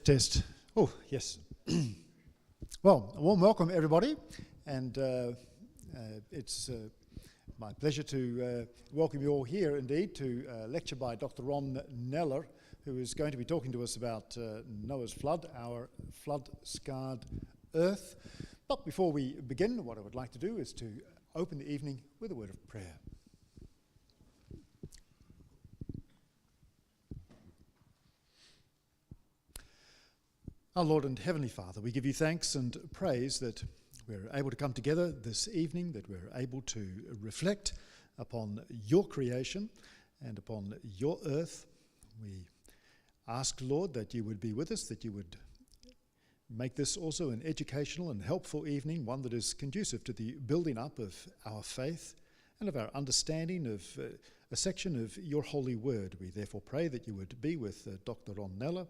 Test. Oh, yes. Well, a warm welcome, everybody. And it's my pleasure to welcome you all here, indeed, to a lecture by Dr. Ron Neller, who is going to be talking to us about Noah's flood, our flood-scarred earth. But before we begin, what I would like to do is to open the evening with a word of prayer. Our Lord and Heavenly Father, we give you thanks and praise that we're able to come together this evening, that we're able to reflect upon your creation and upon your earth. We ask, Lord, that you would be with us, that you would make this also an educational and helpful evening, one that is conducive to the building up of our faith and of our understanding of a section of your holy word. We therefore pray that you would be with Dr. Ron Neller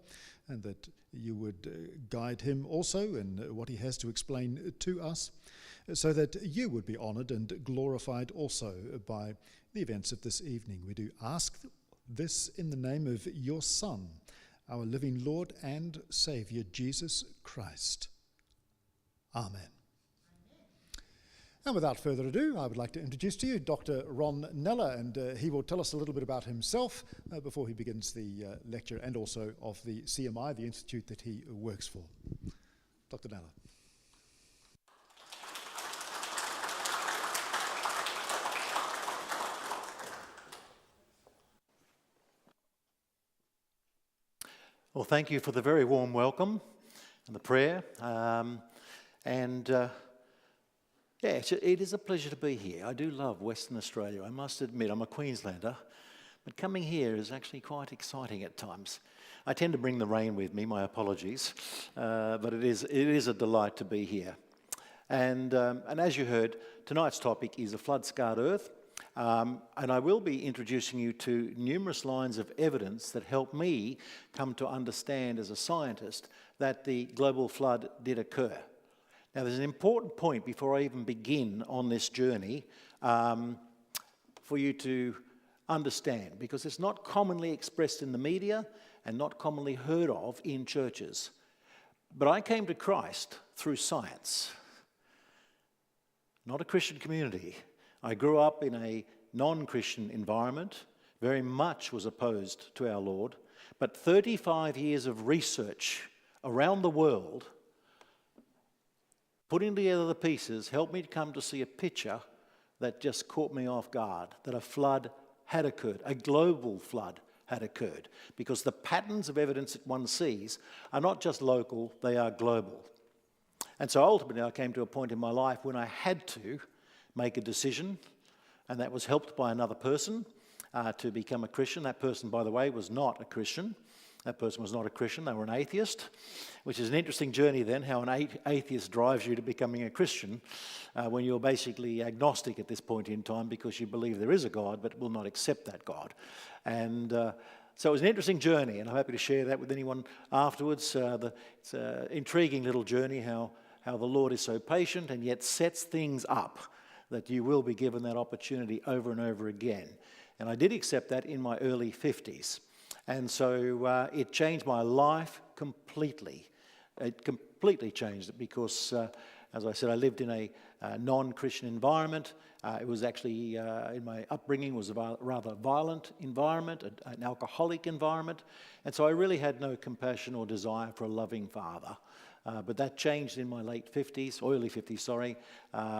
and that you would guide him also in what he has to explain to us, so that you would be honoured and glorified also by the events of this evening. We do ask this in the name of your Son, our living Lord and Saviour, Jesus Christ. Amen. And without further ado, I would like to introduce to you Dr. Ron Neller, and he will tell us a little bit about himself before he begins the lecture, and also of the CMI, the institute that he works for. Dr. Neller. Well, thank you for the very warm welcome and the prayer. Yeah, it is a pleasure to be here. I do love Western Australia. I must admit, I'm a Queenslander, but coming here is actually quite exciting at times. I tend to bring the rain with me, my apologies, but it is a delight to be here. And as you heard, tonight's topic is a flood-scarred earth, and I will be introducing you to numerous lines of evidence that help me come to understand as a scientist that the global flood did occur. Now, there's an important point before I even begin on this journey for you to understand, because it's not commonly expressed in the media and not commonly heard of in churches. But I came to Christ through science, not a Christian community. I grew up in a non-Christian environment, very much was opposed to our Lord, but 35 years of research around the world, putting together the pieces, helped me to come to see a picture that just caught me off guard, that a flood had occurred, a global flood had occurred, because the patterns of evidence that one sees are not just local, they are global. And so ultimately I came to a point in my life when I had to make a decision, and that was helped by another person to become a Christian. That person, by the way, was not a Christian. That person was not a Christian, they were an atheist, which is an interesting journey then, how an atheist drives you to becoming a Christian when you're basically agnostic at this point in time because you believe there is a God but will not accept that God. And so it was an interesting journey, and I'm happy to share that with anyone afterwards. It's an intriguing little journey, how the Lord is so patient and yet sets things up that you will be given that opportunity over and over again. And I did accept that in my early 50s. And so it changed my life completely. It completely changed it because, as I said, I lived in a non-Christian environment. It was actually, in my upbringing, was a rather violent environment, an alcoholic environment. And so I really had no compassion or desire for a loving father. But that changed in my late 50s, or early 50s, sorry,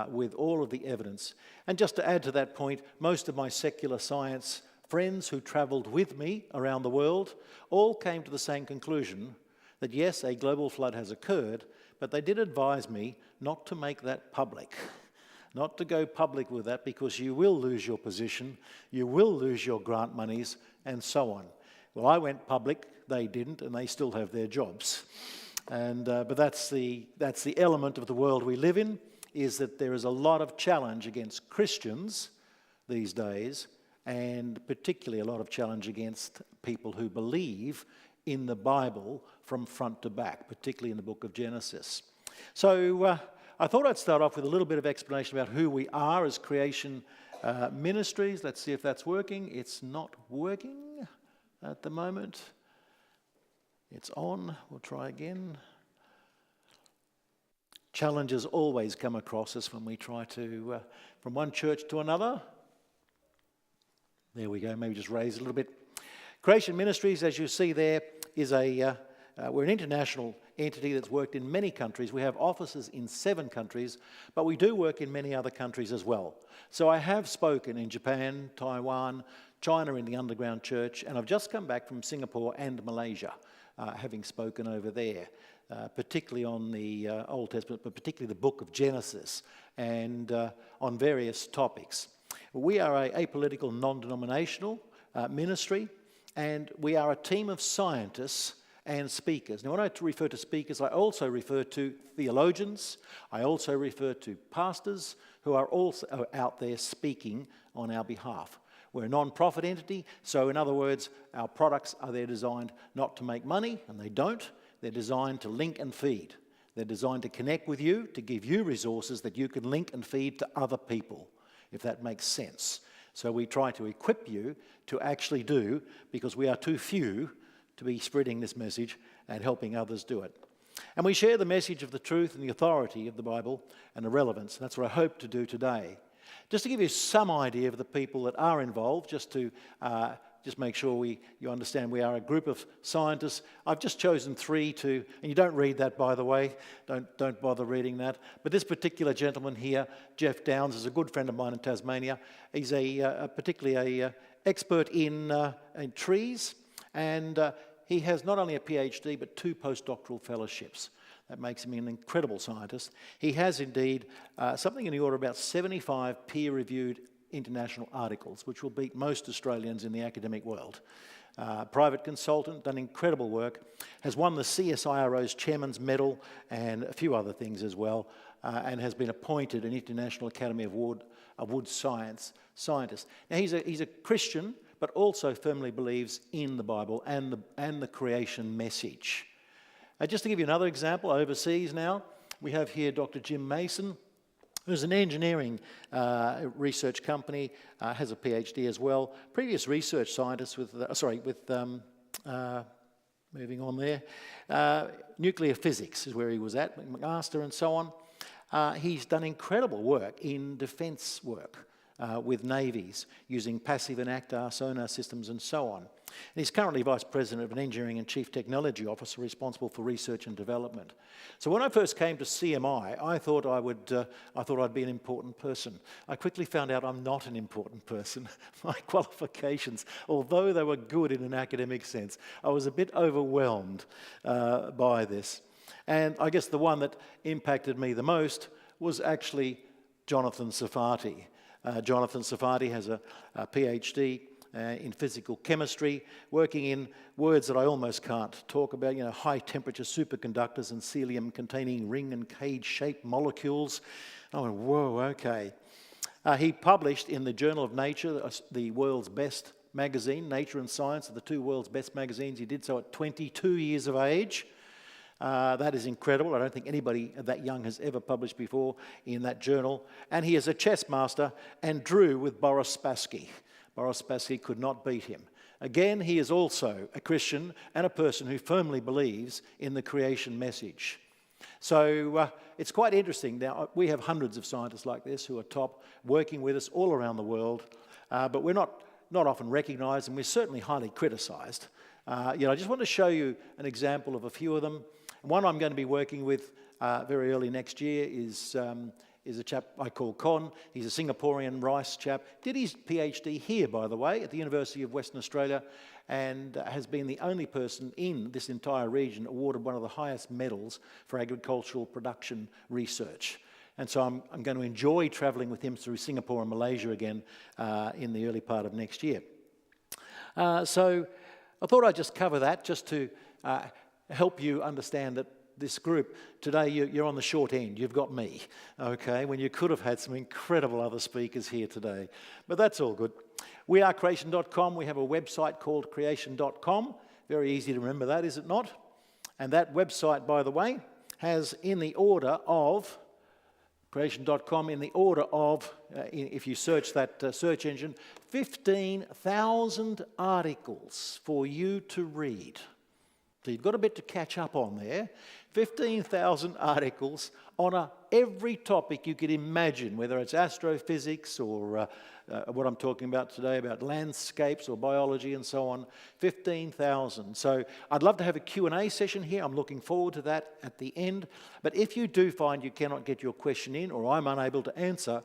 with all of the evidence. And just to add to that point, most of my secular science friends who travelled with me around the world all came to the same conclusion that yes, a global flood has occurred, but they did advise me not to make that public, not to go public with that, because you will lose your position, you will lose your grant monies, and so on. Well, I went public, they didn't, and they still have their jobs. And but that's the element of the world we live in, is that there is a lot of challenge against Christians these days, and particularly a lot of challenge against people who believe in the Bible from front to back, particularly in the book of Genesis. So I thought I'd start off with a little bit of explanation about who we are as Creation Ministries. Let's see if that's working. It's not working at the moment. It's on. We'll try again. Challenges always come across us when we try to, from one church to another. There we go. Maybe just raise it a little bit. Creation Ministries, as you see there, is we're an international entity that's worked in many countries. We have offices in 7 countries, but we do work in many other countries as well. So I have spoken in Japan, Taiwan, China in the underground church, and I've just come back from Singapore and Malaysia, having spoken over there, particularly on the Old Testament, but particularly the book of Genesis, and on various topics. We are a apolitical, non-denominational ministry, and we are a team of scientists and speakers. Now, when I refer to speakers, I also refer to theologians. I also refer to pastors who are also out there speaking on our behalf. We're a non-profit entity, so in other words, our products are there designed not to make money, and they don't. They're designed to link and feed. They're designed to connect with you, to give you resources that you can link and feed to other people, if that makes sense. So we try to equip you to actually do, because we are too few to be spreading this message and helping others do it. And we share the message of the truth and the authority of the Bible and the relevance. And that's what I hope to do today. Just to give you some idea of the people that are involved, just to make sure you understand we are a group of scientists. I've just chosen 3 and you don't read that, by the way. Don't bother reading that. But this particular gentleman here, Jeff Downs, is a good friend of mine in Tasmania. He's particularly an expert in trees, and he has not only a PhD but 2 postdoctoral fellowships. That makes him an incredible scientist. He has indeed something in the order of about 75 peer-reviewed international articles, which will beat most Australians in the academic world. Private consultant, done incredible work, has won the CSIRO's Chairman's Medal and a few other things as well, and has been appointed an International Academy of Wood Science scientist. Now he's a Christian, but also firmly believes in the Bible and the creation message. Just to give you another example, overseas now, we have here Dr. Jim Mason, who's an engineering research company, has a PhD as well. Previous research scientist moving on there, nuclear physics is where he was at, McMaster and so on. He's done incredible work in defence work with navies, using passive and active sonar systems and so on. And he's currently Vice President of an Engineering and Chief Technology Officer responsible for research and development. So when I first came to CMI, I thought I'd be an important person. I quickly found out I'm not an important person. My qualifications, although they were good in an academic sense, I was a bit overwhelmed by this. And I guess the one that impacted me the most was actually Jonathan Sarfati. Jonathan Sarfati has a PhD in physical chemistry, working in words that I almost can't talk about, high temperature superconductors and cesium-containing ring and cage-shaped molecules. I went, whoa, okay. He published in the Journal of Nature, the world's best magazine. Nature and Science are the 2 world's best magazines. He did so at 22 years of age. That is incredible. I don't think anybody that young has ever published before in that journal. And he is a chess master and drew with Boris Spassky. Boris Spassky could not beat him. Again, he is also a Christian and a person who firmly believes in the creation message. So it's quite interesting. Now, we have hundreds of scientists like this who are top, working with us all around the world, but we're not often recognised, and we're certainly highly criticised. I just want to show you an example of a few of them. One I'm going to be working with very early next year is a chap I call Con. He's a Singaporean Rice chap. Did his PhD here, by the way, at the University of Western Australia, and has been the only person in this entire region awarded one of the highest medals for agricultural production research. And so I'm going to enjoy travelling with him through Singapore and Malaysia again in the early part of next year. So I thought I'd just cover that just to help you understand that this group, today you're on the short end. You've got me, okay, when you could have had some incredible other speakers here today. But that's all good. We are creation.com. We have a website called creation.com. Very easy to remember that, is it not? And that website, by the way, has in the order of, creation.com, in the order of, if you search that search engine, 15,000 articles for you to read. So you've got a bit to catch up on there. 15,000 articles on every topic you could imagine, whether it's astrophysics or what I'm talking about today, about landscapes or biology and so on. 15,000. So I'd love to have a Q&A session here. I'm looking forward to that at the end. But if you do find you cannot get your question in or I'm unable to answer,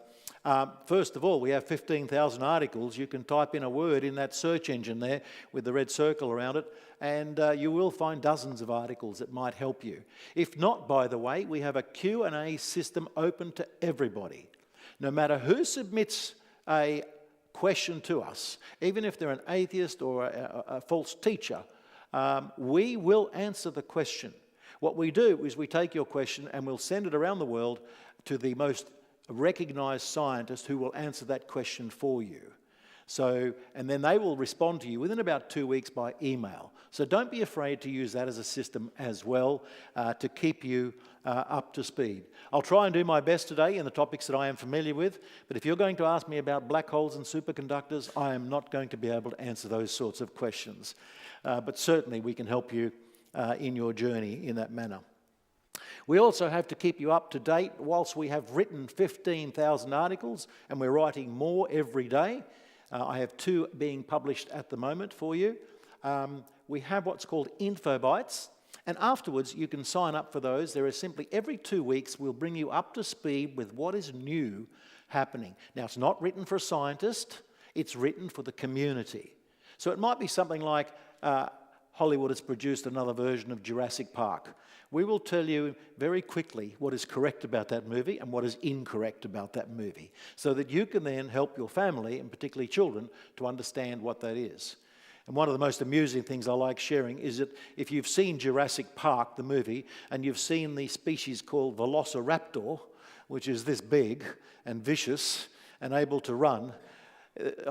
first of all, we have 15,000 articles. You can type in a word in that search engine there with the red circle around it, and you will find dozens of articles that might help you. If not, by the way, we have a Q&A system open to everybody. No matter who submits a question to us, even if they're an atheist or a false teacher, we will answer the question. What we do is we take your question and we'll send it around the world to the most recognized scientist who will answer that question for you. So, and then they will respond to you within about 2 weeks by email. So don't be afraid to use that as a system as well to keep you up to speed. I'll try and do my best today in the topics that I am familiar with, but if you're going to ask me about black holes and superconductors, I am not going to be able to answer those sorts of questions. But certainly we can help you in your journey in that manner. We also have to keep you up to date. Whilst we have written 15,000 articles and we're writing more every day, I have 2 being published at the moment for you. We have what's called info bites, and afterwards you can sign up for those. There is simply every 2 weeks we'll bring you up to speed with what is new happening. Now, it's not written for a scientist, it's written for the community. So it might be something like Hollywood has produced another version of Jurassic Park. We will tell you very quickly what is correct about that movie and what is incorrect about that movie, so that you can then help your family, and particularly children, to understand what that is. And one of the most amusing things I like sharing is that if you've seen Jurassic Park, the movie, and you've seen the species called Velociraptor, which is this big and vicious and able to run,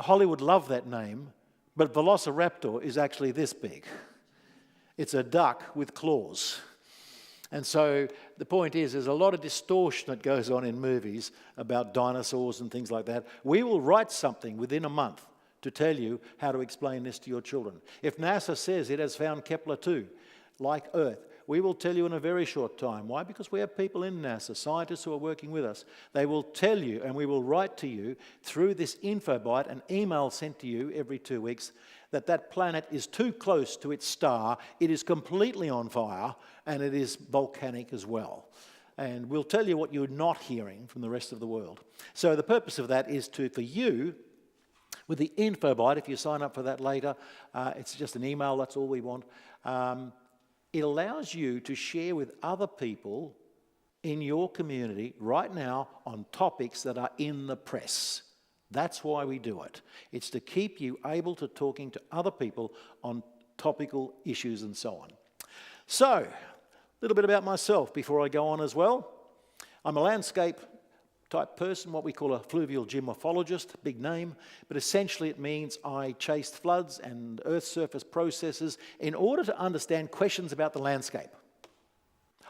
Hollywood loved that name, but Velociraptor is actually this big. It's a duck with claws. And so the point is, there's a lot of distortion that goes on in movies about dinosaurs and things like that. We will write something within a month to tell you how to explain this to your children. If NASA says it has found Kepler-2, like Earth, we will tell you in a very short time. Why? Because we have people in NASA, scientists who are working with us. They will tell you, and we will write to you through this info bite, an email sent to you every 2 weeks, that that planet is too close to its star, it is completely on fire, and it is volcanic as well. And we'll tell you what you're not hearing from the rest of the world. So the purpose of that is for you, with the info bite, if you sign up for that later, it's just an email, that's all we want. It allows you to share with other people in your community right now on topics that are in the press. That's why we do it. It's to keep you able to talking to other people on topical issues and so on. So, a little bit about myself before I go on as well. I'm a landscape type person, what we call a fluvial geomorphologist, big name, but essentially it means I chased floods and earth surface processes in order to understand questions about the landscape.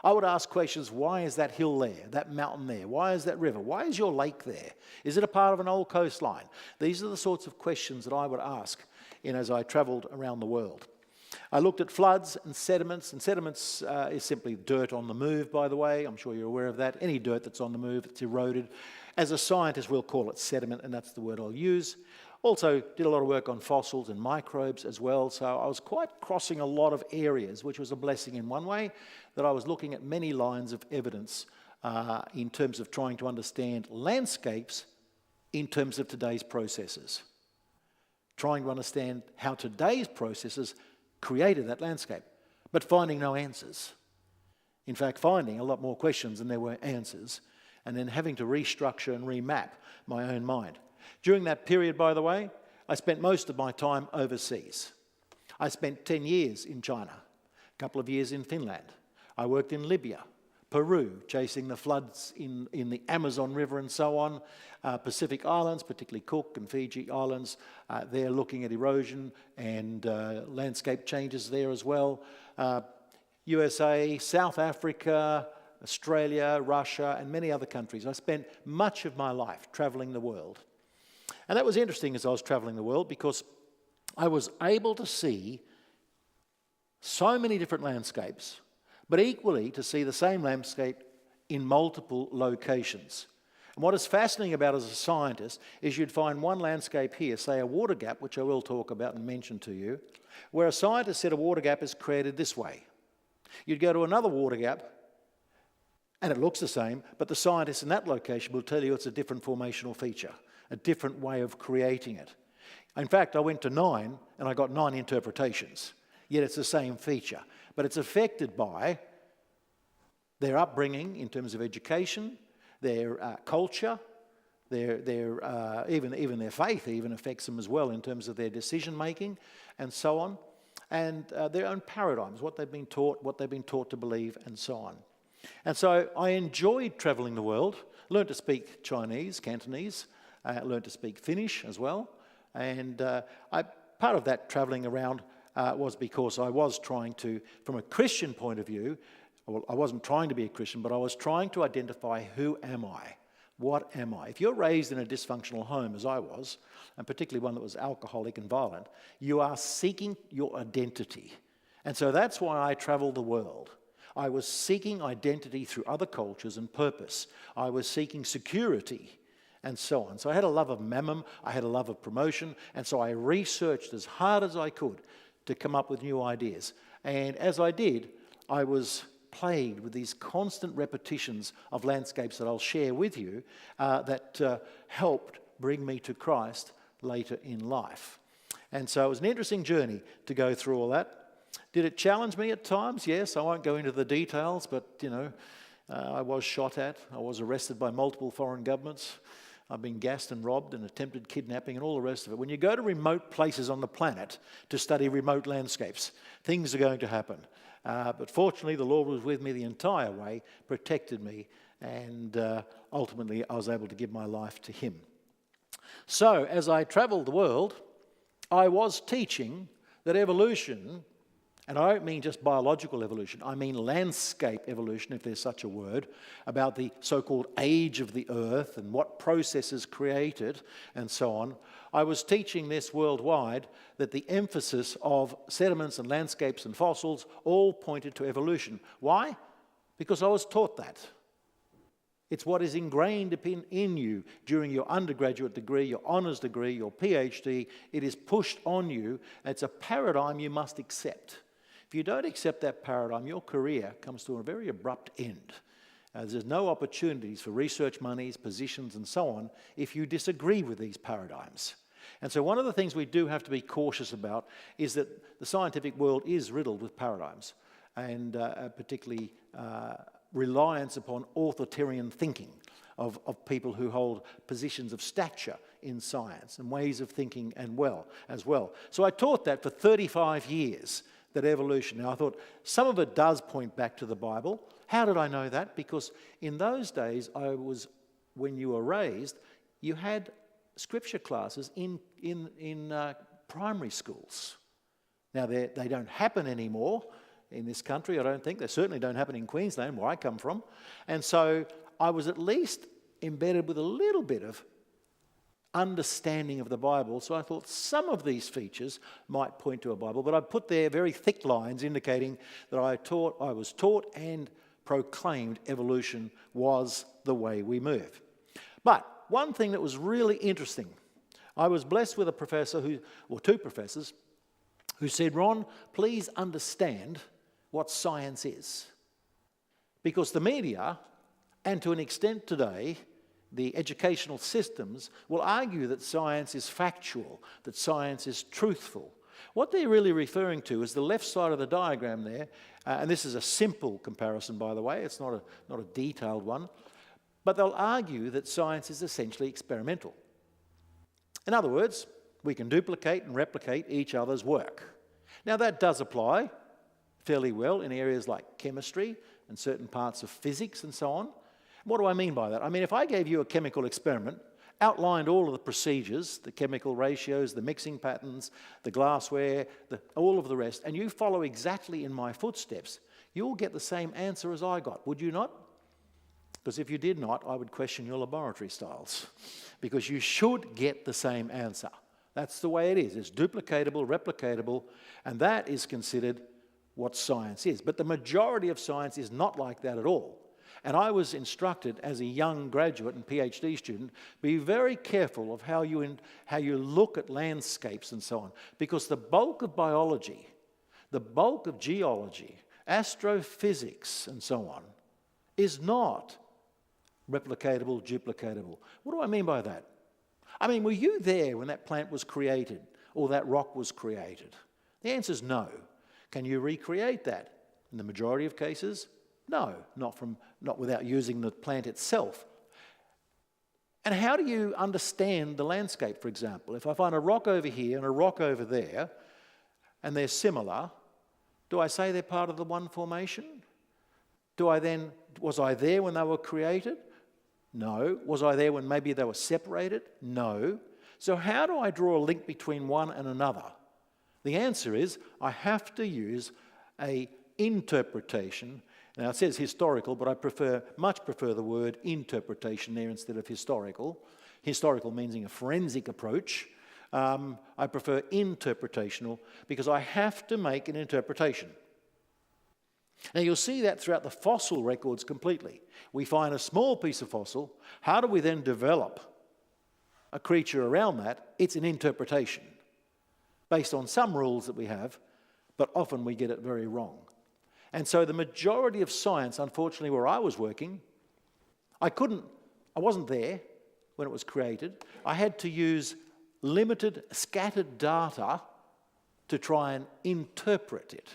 I would ask questions, why is that hill there, that mountain there? Why is that river? Why is your lake there? Is it a part of an old coastline? These are the sorts of questions that I would ask as I travelled around the world. I looked at floods and sediments is simply dirt on the move, by the way. I'm sure you're aware of that. Any dirt that's on the move, it's eroded. As a scientist, we'll call it sediment, and that's the word I'll use. Also did a lot of work on fossils and microbes as well, so I was quite crossing a lot of areas, which was a blessing in one way, that I was looking at many lines of evidence in terms of trying to understand landscapes in terms of today's processes. Trying to understand how today's processes created that landscape, but finding no answers. In fact, finding a lot more questions than there were answers, and then having to restructure and remap my own mind. During that period, by the way, I spent most of my time overseas. I spent 10 years in China, a couple of years in Finland. I worked in Libya, Peru, chasing the floods in the Amazon River and so on. Pacific Islands, particularly Cook and Fiji Islands, they're looking at erosion and landscape changes there as well. USA, South Africa, Australia, Russia, and many other countries. I spent much of my life travelling the world. And that was interesting as I was travelling the world, because I was able to see so many different landscapes, but equally to see the same landscape in multiple locations. And what is fascinating about it as a scientist is you'd find one landscape here, say a water gap, which I will talk about and mention to you, where a scientist said a water gap is created this way. You'd go to another water gap, and it looks the same, but the scientist in that location will tell you it's a different formational feature, a different way of creating it. In fact, I went to 9, and I got 9 interpretations, yet it's the same feature. But it's affected by their upbringing in terms of education, their culture, even their faith even affects them as well in terms of their decision making and so on, and their own paradigms, what they've been taught to believe and so on. And so I enjoyed travelling the world, learned to speak Chinese, Cantonese, learned to speak Finnish as well, and part of that travelling around was because I was trying to, from a Christian point of view, well, I wasn't trying to be a Christian, but I was trying to identify who am I? What am I? If you're raised in a dysfunctional home, as I was, and particularly one that was alcoholic and violent, you are seeking your identity. And so that's why I travelled the world. I was seeking identity through other cultures and purpose. I was seeking security and so on. So I had a love of mammon, I had a love of promotion, and so I researched as hard as I could to come up with new ideas. And as I did, I was plagued with these constant repetitions of landscapes that I'll share with you that helped bring me to Christ later in life. And so it was an interesting journey to go through all that. Did it challenge me at times? Yes, I won't go into the details, but I was shot at. I was arrested by multiple foreign governments. I've been gassed and robbed and attempted kidnapping and all the rest of it. When you go to remote places on the planet to study remote landscapes, things are going to happen. But fortunately, the Lord was with me the entire way, protected me, and ultimately I was able to give my life to Him. So, as I travelled the world, I was teaching that evolution, and I don't mean just biological evolution, I mean landscape evolution, if there's such a word, about the so-called age of the earth and what processes create it and so on. I was teaching this worldwide, that the emphasis of sediments and landscapes and fossils all pointed to evolution. Why? Because I was taught that. It's what is ingrained in you during your undergraduate degree, your honours degree, your PhD. It is pushed on you. It's a paradigm you must accept. If you don't accept that paradigm, your career comes to a very abrupt end. There's no opportunities for research monies, positions, and so on if you disagree with these paradigms. And so one of the things we do have to be cautious about is that the scientific world is riddled with paradigms, and particularly reliance upon authoritarian thinking of people who hold positions of stature in science and ways of thinking as well. So I taught that for 35 years, that evolution. Now I thought some of it does point back to the Bible. How did I know that? Because in those days, when you were raised, you had scripture classes in primary schools. Now they don't happen anymore in this country, I don't think. They certainly don't happen in Queensland, where I come from. And so I was at least embedded with a little bit of understanding of the Bible, so I thought some of these features might point to a Bible, but I put there very thick lines indicating that I was taught and proclaimed evolution was the way we move. But one thing that was really interesting, I was blessed with a professor two professors, who said, "Ron, please understand what science is." Because the media, and to an extent today, the educational systems will argue that science is factual, that science is truthful. What they're really referring to is the left side of the diagram there, and this is a simple comparison, by the way, it's not a detailed one, but they'll argue that science is essentially experimental. In other words, we can duplicate and replicate each other's work. Now that does apply fairly well in areas like chemistry and certain parts of physics and so on. What do I mean by that? I mean, if I gave you a chemical experiment, outlined all of the procedures, the chemical ratios, the mixing patterns, the glassware, all of the rest, and you follow exactly in my footsteps, you'll get the same answer as I got, would you not? Because if you did not, I would question your laboratory styles, because you should get the same answer. That's the way it is. It's duplicatable, replicatable, and that is considered what science is. But the majority of science is not like that at all. And I was instructed as a young graduate and PhD student, be very careful of how you look at landscapes and so on, because the bulk of biology, the bulk of geology, astrophysics and so on, is not replicatable, duplicatable. What do I mean by that? I mean, were you there when that plant was created or that rock was created? The answer is no. Can you recreate that? In the majority of cases, no, not without using the plant itself. And how do you understand the landscape, for example? If I find a rock over here and a rock over there, and they're similar, do I say they're part of the one formation? Was I there when they were created? No. Was I there when maybe they were separated? No. So how do I draw a link between one and another? The answer is I have to use an interpretation. Now it says historical, but I much prefer the word interpretation there instead of historical. Historical meaning a forensic approach. I prefer interpretational because I have to make an interpretation. Now you'll see that throughout the fossil records completely. We find a small piece of fossil. How do we then develop a creature around that? It's an interpretation based on some rules that we have, but often we get it very wrong. And so the majority of science, unfortunately, where I was working, I wasn't there when it was created. I had to use limited, scattered data to try and interpret it.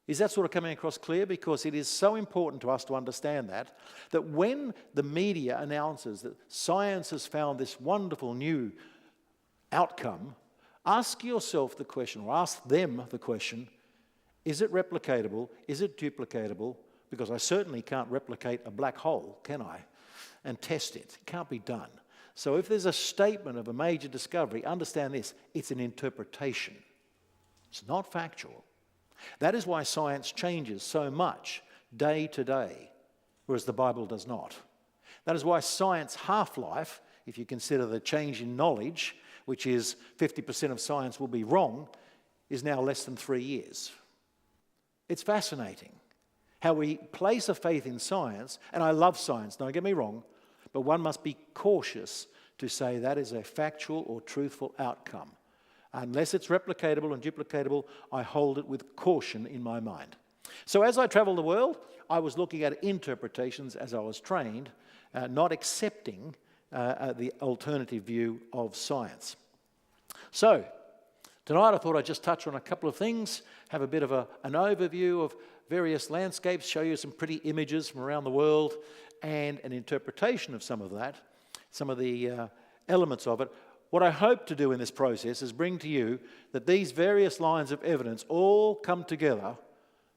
Is that sort of coming across clear? Because it is so important to us to understand that when the media announces that science has found this wonderful new outcome, ask yourself the question, or ask them the question, is it replicatable? Is it duplicatable? Because I certainly can't replicate a black hole, can I? And test it. It can't be done. So if there's a statement of a major discovery, understand this, it's an interpretation. It's not factual. That is why science changes so much day to day, whereas the Bible does not. That is why science half-life, if you consider the change in knowledge, which is 50% of science will be wrong, is now less than 3 years. It's fascinating how we place a faith in science, and I love science, don't get me wrong, but one must be cautious to say that is a factual or truthful outcome. Unless it's replicatable and duplicatable, I hold it with caution in my mind. So as I traveled the world, I was looking at interpretations as I was trained, not accepting the alternative view of science. So, tonight I thought I'd just touch on a couple of things, have a bit of an overview of various landscapes, show you some pretty images from around the world, and an interpretation of some of that, some of the elements of it. What I hope to do in this process is bring to you that these various lines of evidence all come together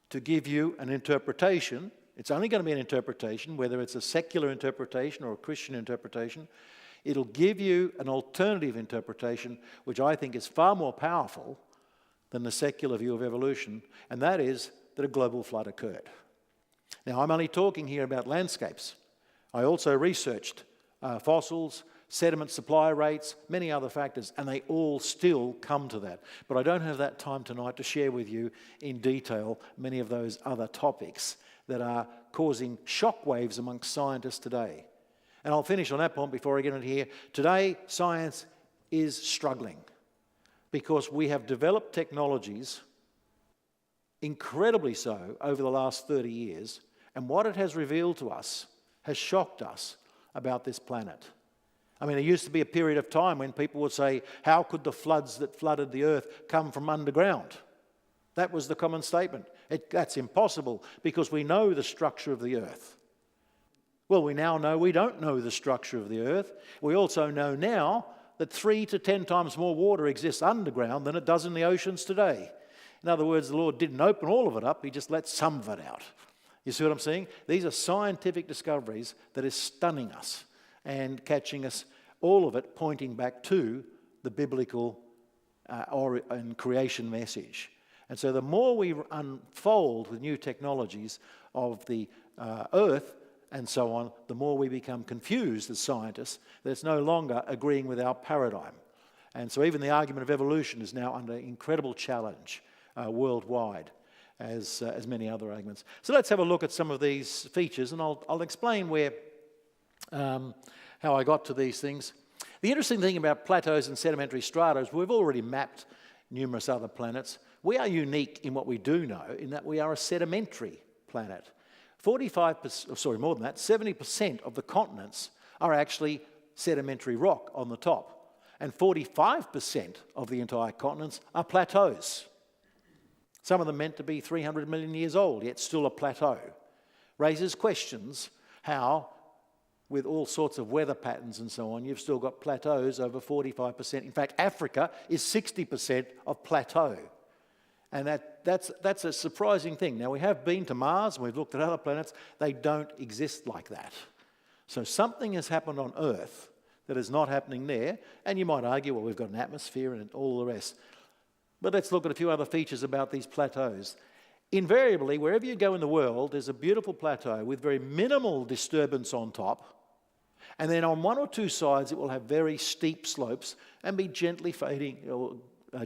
to give you an interpretation. It's only going to be an interpretation, whether it's a secular interpretation or a Christian interpretation. It'll give you an alternative interpretation, which I think is far more powerful than the secular view of evolution, and that is that a global flood occurred. Now, I'm only talking here about landscapes. I also researched fossils, sediment supply rates, many other factors, and they all still come to that. But I don't have that time tonight to share with you in detail many of those other topics that are causing shockwaves amongst scientists today. And I'll finish on that point before I get into here. Today, science is struggling because we have developed technologies, incredibly so, over the last 30 years, and what it has revealed to us has shocked us about this planet. I mean, there used to be a period of time when people would say, how could the floods that flooded the earth come from underground? That was the common statement. That's impossible because we know the structure of the earth. Well, we now know we don't know the structure of the earth. We also know now that 3 to 10 times more water exists underground than it does in the oceans today. In other words, the Lord didn't open all of it up, He just let some of it out. You see what I'm saying? These are scientific discoveries that is stunning us and catching us, all of it pointing back to the biblical and creation message. And so the more we unfold with new technologies of the earth and so on, the more we become confused as scientists that it's no longer agreeing with our paradigm. And so even the argument of evolution is now under incredible challenge worldwide. as many other arguments. So let's have a look at some of these features, and I'll explain how I got to these things. The interesting thing about plateaus and sedimentary strata is we've already mapped numerous other planets. We are unique in what we do know, in that we are a sedimentary planet. 45%, sorry, more than that, 70% of the continents are actually sedimentary rock on the top, and 45% of the entire continents are plateaus. Some of them meant to be 300 million years old, yet still a plateau. Raises questions how, with all sorts of weather patterns and so on, you've still got plateaus over 45%. In fact, Africa is 60% of plateau. And that's a surprising thing. Now, we have been to Mars, and we've looked at other planets. They don't exist like that. So something has happened on Earth that is not happening there. And you might argue, well, we've got an atmosphere and all the rest. But let's look at a few other features about these plateaus. Invariably, wherever you go in the world, there's a beautiful plateau with very minimal disturbance on top. And then on one or two sides, it will have very steep slopes and be gently fading or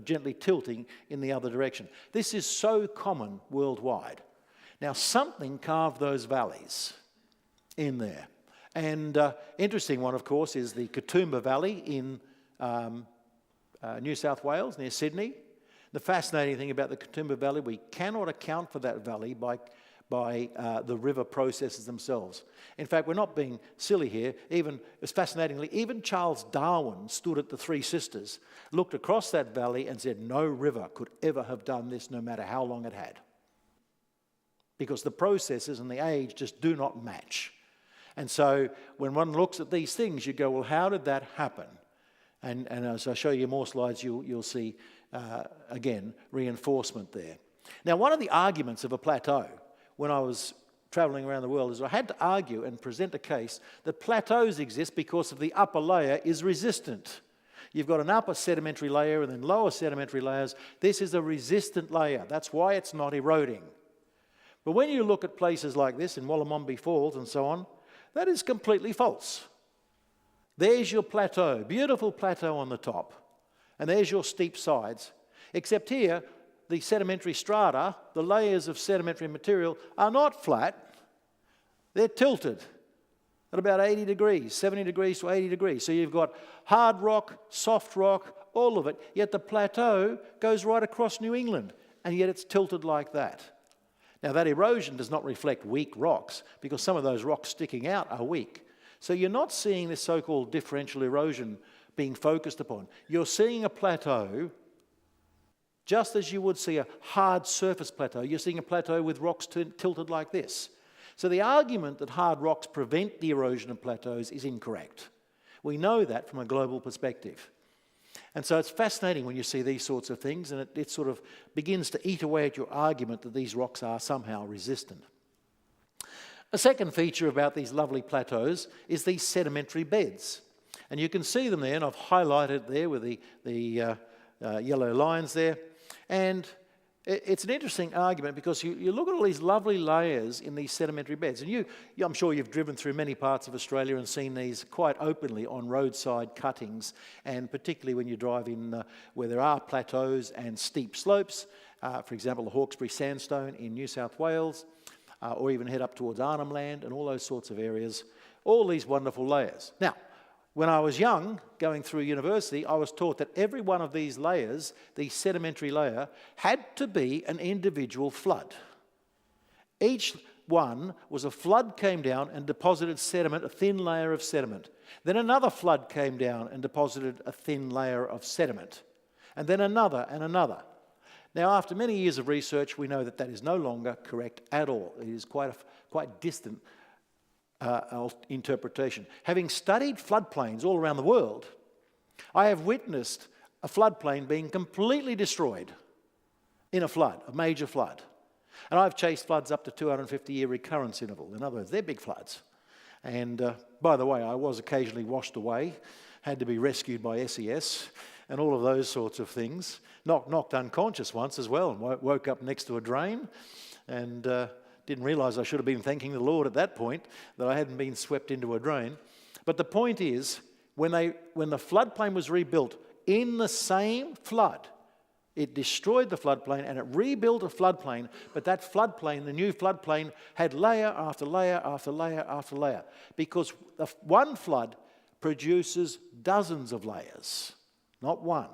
gently tilting in the other direction. This is so common worldwide. Now, something carved those valleys in there. And interesting one, of course, is the Katoomba Valley in New South Wales, near Sydney. The fascinating thing about the Katoomba Valley, we cannot account for that valley by the river processes themselves. In fact, we're not being silly here. Fascinatingly, even Charles Darwin stood at the Three Sisters, looked across that valley and said no river could ever have done this, no matter how long it had. Because the processes and the age just do not match. And so when one looks at these things, you go, well, how did that happen? And as I show you more slides, you'll see, again, reinforcement there. Now, one of the arguments of a plateau when I was travelling around the world is I had to argue and present a case that plateaus exist because of the upper layer is resistant. You've got an upper sedimentary layer and then lower sedimentary layers. This is a resistant layer. That's why it's not eroding. But when you look at places like this in Wollomombi Falls and so on, that is completely false. There's your plateau, beautiful plateau on the top, and there's your steep sides. Except here, the sedimentary strata, the layers of sedimentary material, are not flat. They're tilted at about 80 degrees, 70 degrees to 80 degrees. So you've got hard rock, soft rock, all of it, yet the plateau goes right across New England, and yet it's tilted like that. Now, that erosion does not reflect weak rocks, because some of those rocks sticking out are weak. So you're not seeing this so-called differential erosion being focused upon. You're seeing a plateau, just as you would see a hard surface plateau. You're seeing a plateau with rocks tilted like this. So the argument that hard rocks prevent the erosion of plateaus is incorrect. We know that from a global perspective. And so it's fascinating when you see these sorts of things, and it sort of begins to eat away at your argument that these rocks are somehow resistant. A second feature about these lovely plateaus is these sedimentary beds. And you can see them there, and I've highlighted there with the yellow lines there. And it's an interesting argument because you look at all these lovely layers in these sedimentary beds. And I'm sure you've driven through many parts of Australia and seen these quite openly on roadside cuttings, and particularly when you drive in where there are plateaus and steep slopes, for example, the Hawkesbury Sandstone in New South Wales, or even head up towards Arnhem Land and all those sorts of areas, all these wonderful layers. Now, when I was young, going through university, I was taught that every one of these layers, the sedimentary layer, had to be an individual flood. Each one was a flood came down and deposited sediment, a thin layer of sediment. Then another flood came down and deposited a thin layer of sediment. And then another and another. Now, after many years of research, we know that that is no longer correct at all. It is quite distant interpretation. Having studied floodplains all around the world, I have witnessed a floodplain being completely destroyed in a flood, a major flood. And I've chased floods up to 250-year recurrence interval. In other words, they're big floods. And by the way, I was occasionally washed away, had to be rescued by SES, and all of those sorts of things. Knocked unconscious once as well, and woke up next to a drain, and didn't realise I should have been thanking the Lord at that point that I hadn't been swept into a drain. But the point is, when the floodplain was rebuilt, in the same flood, It destroyed the floodplain and it rebuilt a floodplain, but that floodplain, the new floodplain, had layer after layer after layer after layer, because one flood produces dozens of layers, not one.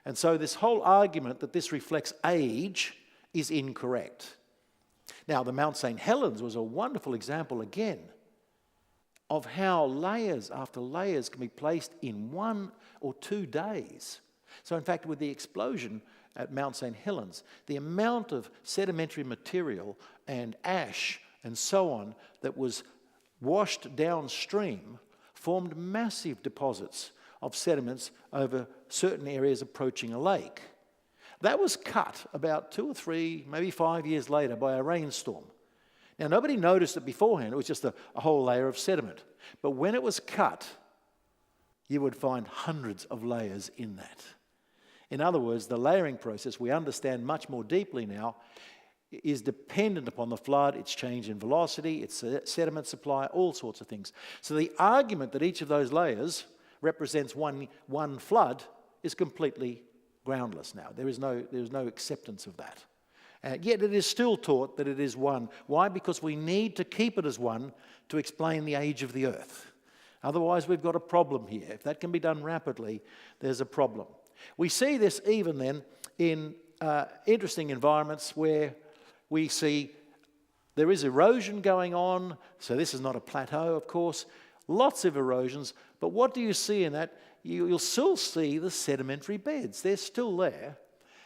And so this whole argument that this reflects age is incorrect. Now, the Mount St. Helens was a wonderful example again of how layers after layers can be placed in 1 or 2 days. So in fact, with the explosion at Mount St. Helens, the amount of sedimentary material and ash and so on that was washed downstream formed massive deposits of sediments over certain areas approaching a lake. That was cut about 2 or 3, maybe 5 years later by a rainstorm. Now, nobody noticed it beforehand. It was just a whole layer of sediment. But when it was cut, you would find hundreds of layers in that. In other words, the layering process, we understand much more deeply now, is dependent upon the flood, its change in velocity, its sediment supply, all sorts of things. So the argument that each of those layers represents one flood is completely groundless now. There is no acceptance of that. Yet it is still taught that it is one. Why? Because we need to keep it as one to explain the age of the earth. Otherwise, we've got a problem here. If that can be done rapidly, there's a problem. We see this even then in interesting environments where we see there is erosion going on. So this is not a plateau, of course. Lots of erosions. But what do you see in that? You'll still see the sedimentary beds. They're still there.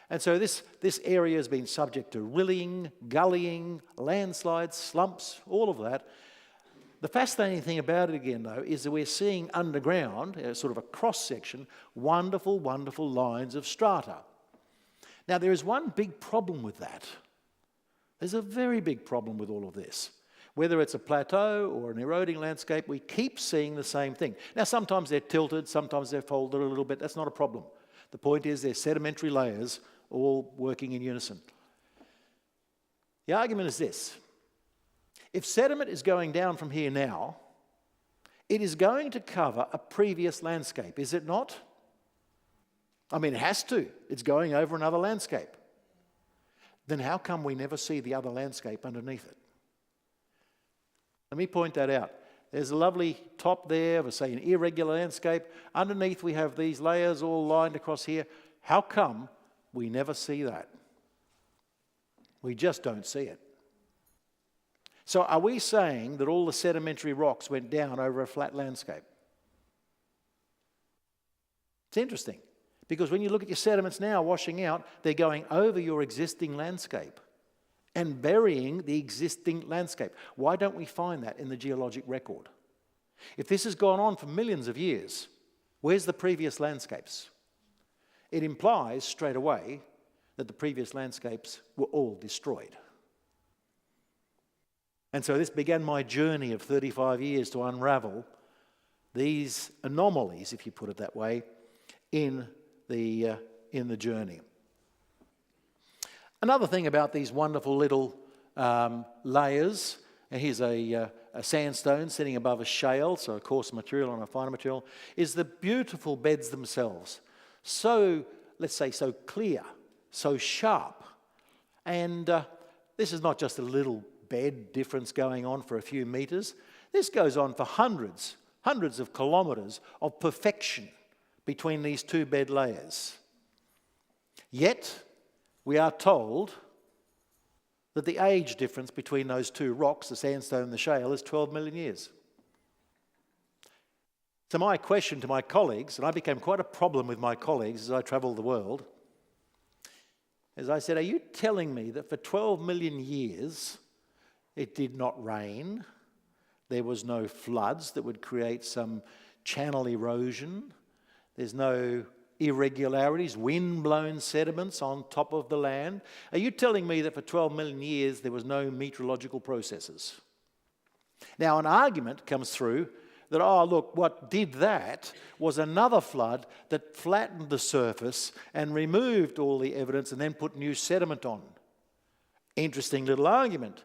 And so this area has been subject to rilling, gullying, landslides, slumps, all of that. The fascinating thing about it again, though, is that we're seeing underground, sort of a cross-section, wonderful, wonderful lines of strata. Now, there is one big problem with that. There's a very big problem with all of this. Whether it's a plateau or an eroding landscape, we keep seeing the same thing. Now, sometimes they're tilted, sometimes they're folded a little bit. That's not a problem. The point is they're sedimentary layers all working in unison. The argument is this. If sediment is going down from here now, it is going to cover a previous landscape, is it not? I mean, it has to. It's going over another landscape. Then how come we never see the other landscape underneath it? Let me point that out. There's a lovely top there of, say, an irregular landscape. Underneath we have these layers all lined across here. How come we never see that? We just don't see it. So are we saying that all the sedimentary rocks went down over a flat landscape? It's interesting, because when you look at your sediments now washing out, they're going over your existing landscape and burying the existing landscape. Why don't we find that in the geologic record? If this has gone on for millions of years, where's the previous landscapes? It implies straight away that the previous landscapes were all destroyed. And so this began my journey of 35 years to unravel these anomalies, if you put it that way, in the journey. Another thing about these wonderful little layers, and here's a sandstone sitting above a shale, so a coarse material on a finer material, is the beautiful beds themselves. So, let's say, so clear, so sharp. And this is not just a little bed difference going on for a few meters. This goes on for hundreds of kilometers of perfection between these two bed layers. Yet, we are told that the age difference between those two rocks, the sandstone and the shale, is 12 million years. So my question to my colleagues, and I became quite a problem with my colleagues as I travelled the world, is I said, are you telling me that for 12 million years it did not rain, there was no floods that would create some channel erosion, there's no irregularities, wind-blown sediments on top of the land? Are you telling me that for 12 million years there was no meteorological processes? Now an argument comes through that, oh look, what did that was another flood that flattened the surface and removed all the evidence and then put new sediment on. Interesting little argument.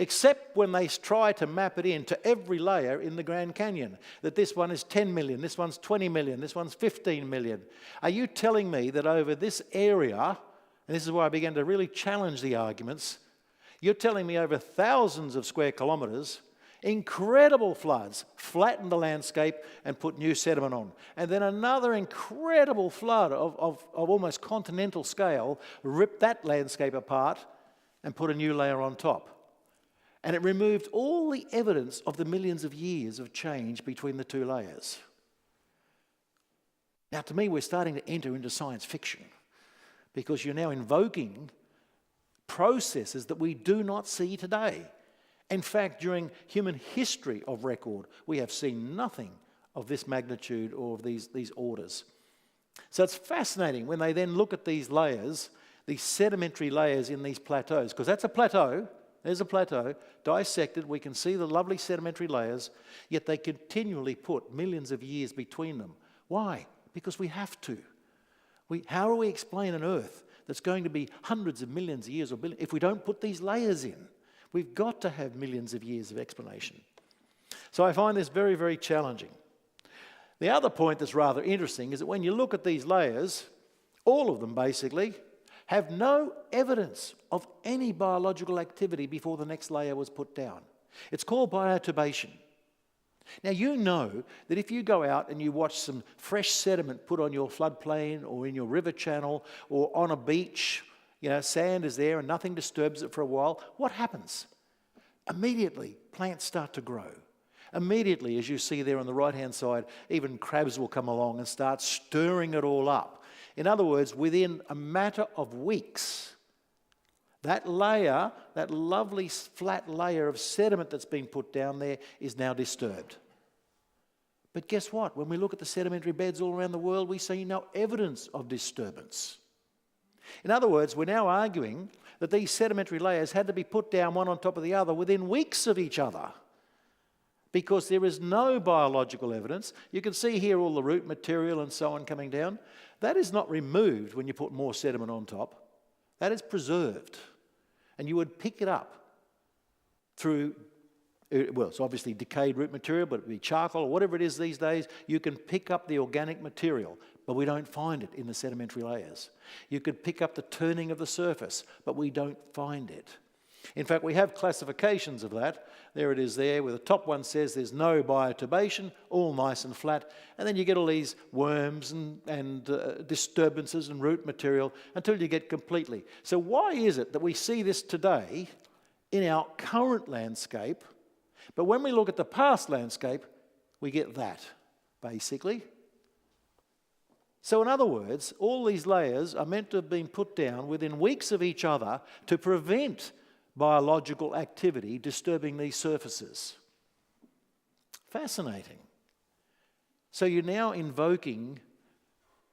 except when they try to map it into every layer in the Grand Canyon, that this one is 10 million, this one's 20 million, this one's 15 million. Are you telling me that over this area, and this is where I began to really challenge the arguments, you're telling me over thousands of square kilometres, incredible floods flattened the landscape and put new sediment on. And then another incredible flood of almost continental scale ripped that landscape apart and put a new layer on top. And it removed all the evidence of the millions of years of change between the two layers. Now, to me, we're starting to enter into science fiction because you're now invoking processes that we do not see today. In fact, during human history of record, we have seen nothing of this magnitude or of these orders. So it's fascinating when they then look at these layers, these sedimentary layers in these plateaus, because that's a plateau, there's a plateau, dissected, we can see the lovely sedimentary layers, yet they continually put millions of years between them. Why? Because we have to. How do we explain an Earth that's going to be hundreds of millions of years or billions if we don't put these layers in? We've got to have millions of years of explanation. So I find this very, very challenging. The other point that's rather interesting is that when you look at these layers, all of them basically have no evidence of any biological activity before the next layer was put down. It's called bioturbation. Now you know that if you go out and you watch some fresh sediment put on your floodplain or in your river channel or on a beach, sand is there and nothing disturbs it for a while, what happens? Immediately, plants start to grow. Immediately, as you see there on the right-hand side, even crabs will come along and start stirring it all up. In other words, within a matter of weeks, that layer, that lovely flat layer of sediment that's been put down there is now disturbed. But guess what? When we look at the sedimentary beds all around the world, we see no evidence of disturbance. In other words, we're now arguing that these sedimentary layers had to be put down one on top of the other within weeks of each other because there is no biological evidence. You can see here all the root material and so on coming down. That is not removed when you put more sediment on top. That is preserved. And you would pick it up through, well, it's obviously decayed root material, but it would be charcoal or whatever it is these days. You can pick up the organic material, but we don't find it in the sedimentary layers. You could pick up the turning of the surface, but we don't find it. In fact, we have classifications of that. There it is there, where the top one says there's no bioturbation, all nice and flat, and then you get all these worms and disturbances and root material until you get completely. So why is it that we see this today in our current landscape, but when we look at the past landscape, we get that, basically? So in other words, all these layers are meant to have been put down within weeks of each other to prevent biological activity disturbing these surfaces. Fascinating. So you're now invoking,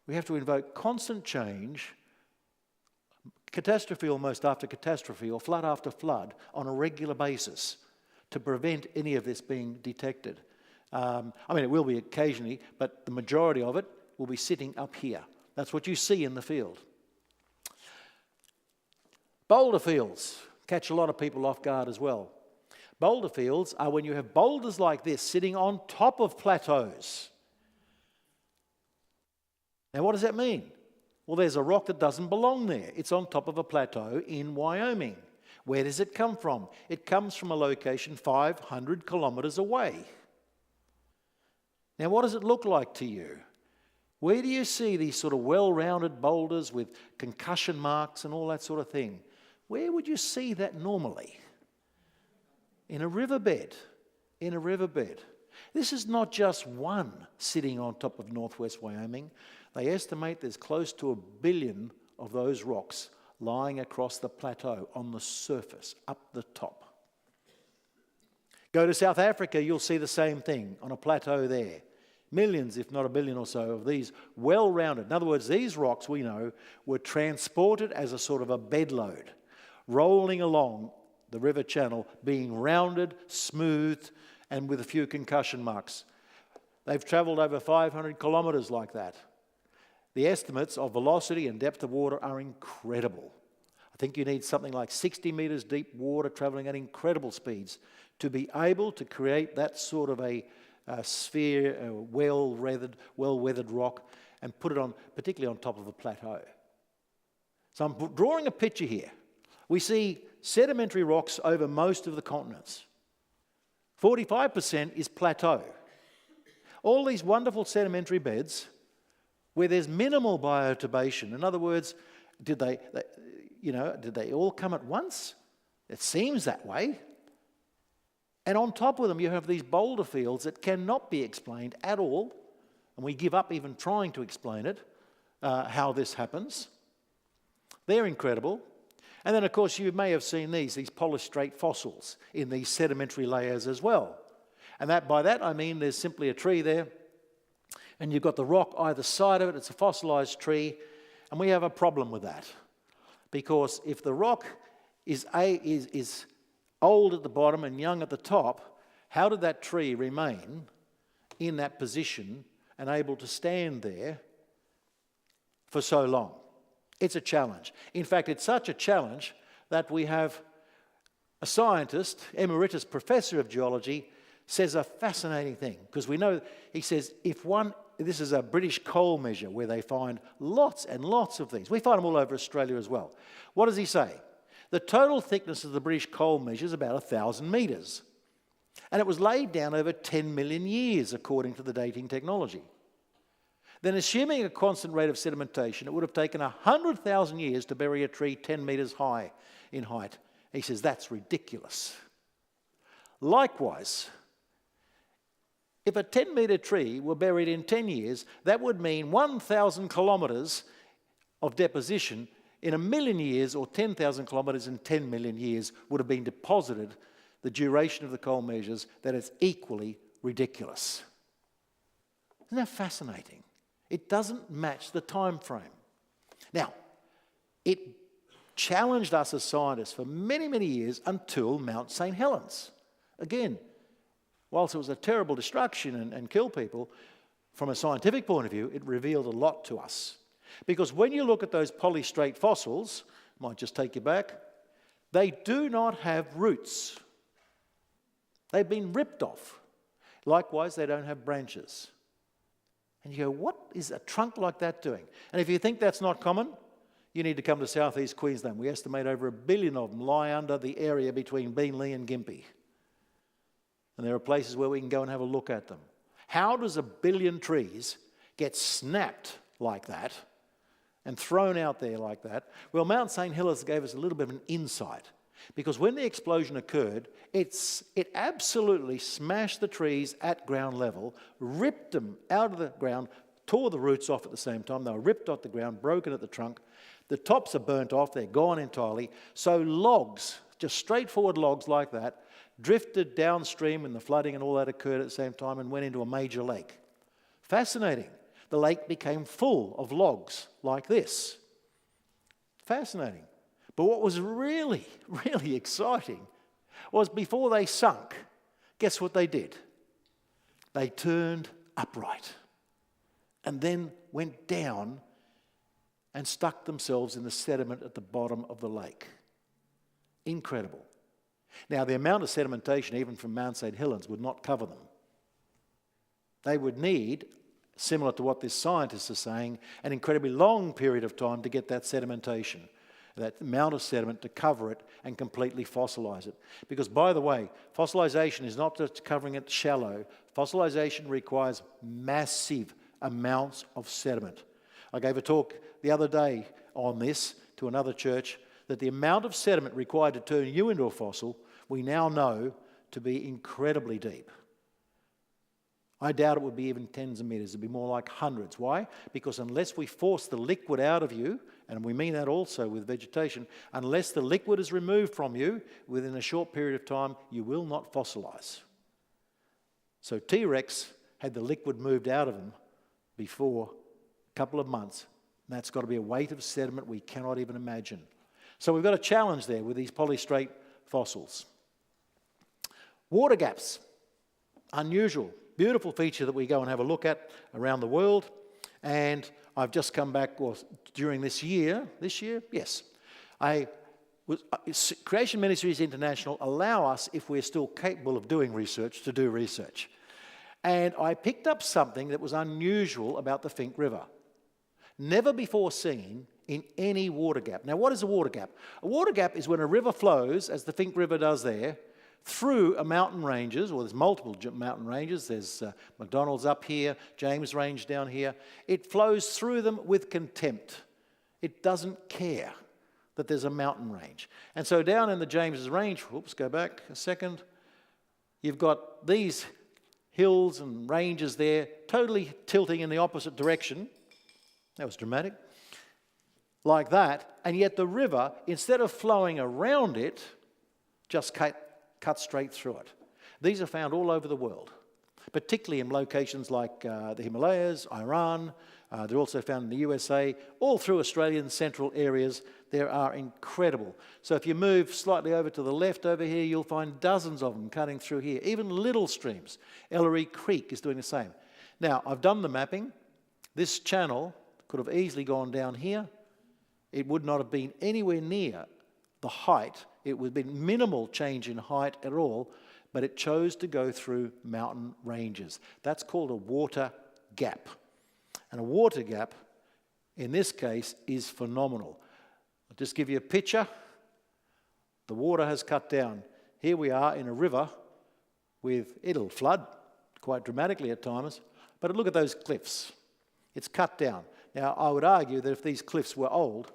we have to invoke constant change, catastrophe almost after catastrophe, or flood after flood, on a regular basis to prevent any of this being detected. It will be occasionally, but the majority of it will be sitting up here. That's what you see in the field. Boulder fields catch a lot of people off guard as well. Boulder fields are when you have boulders like this sitting on top of plateaus. Now what does that mean? Well, there's a rock that doesn't belong there. It's on top of a plateau in Wyoming. Where does it come from? It comes from a location 500 kilometres away. Now what does it look like to you? Where do you see these sort of well-rounded boulders with concussion marks and all that sort of thing? Where would you see that normally? In a riverbed. In a riverbed. This is not just one sitting on top of northwest Wyoming. They estimate there's close to 1 billion of those rocks lying across the plateau on the surface, up the top. Go to South Africa, you'll see the same thing on a plateau there. Millions, if not 1 billion or so, of these well-rounded. In other words, these rocks, we know, were transported as a sort of a bed load, rolling along the river channel, being rounded, smoothed, and with a few concussion marks. They've travelled over 500 kilometres like that. The estimates of velocity and depth of water are incredible. think you need something like 60 metres deep water travelling at incredible speeds to be able to create that sort of a sphere, a well-weathered rock, and put it on, particularly on top of a plateau. So I'm drawing a picture here. We see sedimentary rocks over most of the continents. 45% is plateau. All these wonderful sedimentary beds where there's minimal bioturbation. In other words, did they all come at once? It seems that way. And on top of them, you have these boulder fields that cannot be explained at all, and we give up even trying to explain it, how this happens. They're incredible. And then, of course, you may have seen these polystrate fossils in these sedimentary layers as well. And by that I mean there's simply a tree there, and you've got the rock either side of it. It's a fossilized tree, and we have a problem with that. Because if the rock is old at the bottom and young at the top, how did that tree remain in that position and able to stand there for so long? It's a challenge. In fact, it's such a challenge that we have a scientist, emeritus professor of geology, says a fascinating thing. Because we know, he says, this is a British coal measure where they find lots and lots of things. We find them all over Australia as well. What does he say? The total thickness of the British coal measure is about 1,000 metres. And it was laid down over 10 million years, according to the dating technology. Then, assuming a constant rate of sedimentation, it would have taken 100,000 years to bury a tree 10 metres high in height. He says that's ridiculous. Likewise, if a 10-metre tree were buried in 10 years, that would mean 1,000 kilometres of deposition in 1 million years, or 10,000 kilometres in 10 million years would have been deposited. The duration of the coal measures, that is equally ridiculous. Isn't that fascinating? It doesn't match the time frame. Now, it challenged us as scientists for many, many years until Mount St. Helens. Again, whilst it was a terrible destruction and killed people, from a scientific point of view, it revealed a lot to us. Because when you look at those polystrate fossils, might just take you back, they do not have roots. They've been ripped off. Likewise, they don't have branches. And you go, what is a trunk like that doing? And if you think that's not common, you need to come to southeast Queensland. We estimate over 1 billion of them lie under the area between Beenleigh and Gympie. And there are places where we can go and have a look at them. How does 1 billion trees get snapped like that and thrown out there like that? Well, Mount St. Helens gave us a little bit of an insight. Because when the explosion occurred, it absolutely smashed the trees at ground level, ripped them out of the ground, tore the roots off at the same time. They were ripped off the ground, broken at the trunk. The tops are burnt off, they're gone entirely. So logs, just straightforward logs like that, drifted downstream and the flooding and all that occurred at the same time and went into a major lake. Fascinating. The lake became full of logs like this. Fascinating. But what was really, really exciting was before they sunk, guess what they did? They turned upright and then went down and stuck themselves in the sediment at the bottom of the lake. Incredible. Now, the amount of sedimentation, even from Mount St. Helens, would not cover them. They would need, similar to what this scientist is saying, an incredibly long period of time to get that sedimentation, that amount of sediment to cover it and completely fossilize it. Because, by the way, fossilization is not just covering it shallow. Fossilization requires massive amounts of sediment. I gave a talk the other day on this to another church, that the amount of sediment required to turn you into a fossil, we now know to be incredibly deep. I doubt it would be even tens of metres. It would be more like hundreds. Why? Because unless we force the liquid out of you, and we mean that also with vegetation, unless the liquid is removed from you within a short period of time, you will not fossilise. So T-Rex had the liquid moved out of them before a couple of months. And that's got to be a weight of sediment we cannot even imagine. So we've got a challenge there with these polystrate fossils. Water gaps. Unusual. Beautiful feature that we go and have a look at around the world. And I've just come back during this year, yes, I Creation Ministries International allow us, if we're still capable of doing research, to do research. And I picked up something that was unusual about the Finke River. Never before seen in any water gap. Now, what is a water gap? A water gap is when a river flows, as the Finke River does there, through a mountain ranges, or there's multiple mountain ranges. There's McDonald's up here, James Range down here. It flows through them with contempt. It doesn't care that there's a mountain range. And so down in the James Range, whoops, go back a second, you've got these hills and ranges there, totally tilting in the opposite direction. That was dramatic. Like that, and yet the river, instead of flowing around it, just cut straight through it. These are found all over the world, particularly in locations like the Himalayas, Iran. They're also found in the USA, all through Australian central areas. There are incredible. So if you move slightly over to the left over here, you'll find dozens of them cutting through here, even little streams. Ellery Creek is doing the same. Now, I've done the mapping. This channel could have easily gone down here. It would not have been anywhere near the height. It would have been minimal change in height at all, but it chose to go through mountain ranges. That's called a water gap. And a water gap, in this case, is phenomenal. I'll just give you a picture. The water has cut down. Here we are in a river it'll flood quite dramatically at times, but look at those cliffs. It's cut down. Now, I would argue that if these cliffs were old,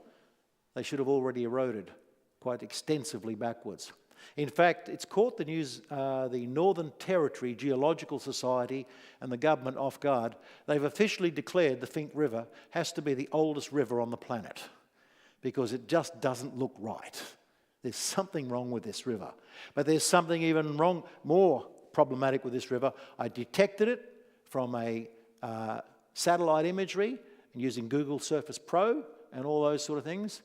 they should have already eroded quite extensively backwards. In fact, it's caught the news, the Northern Territory Geological Society and the government off guard. They've officially declared the Finke River has to be the oldest river on the planet because it just doesn't look right. There's something wrong with this river. But there's something even more problematic with this river. I detected it from a satellite imagery and using Google Surface Pro and all those sort of things.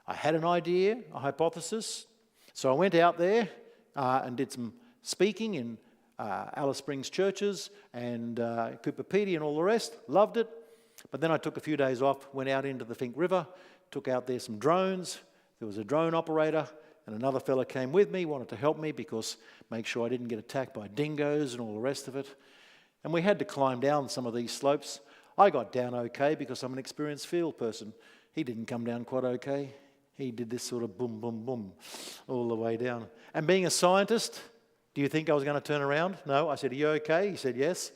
I had an idea, a hypothesis. So I went out there and did some speaking in Alice Springs churches and Cooper Pedy and all the rest. Loved it. But then I took a few days off, went out into the Finke River, took out there some drones. There was a drone operator and another fella came with me, wanted to help me because make sure I didn't get attacked by dingoes and all the rest of it. And we had to climb down some of these slopes. I got down okay because I'm an experienced field person. He didn't come down quite okay. He did this sort of boom, boom, boom all the way down. And being a scientist, do you think I was going to turn around? No. I said, are you okay? He said, yes.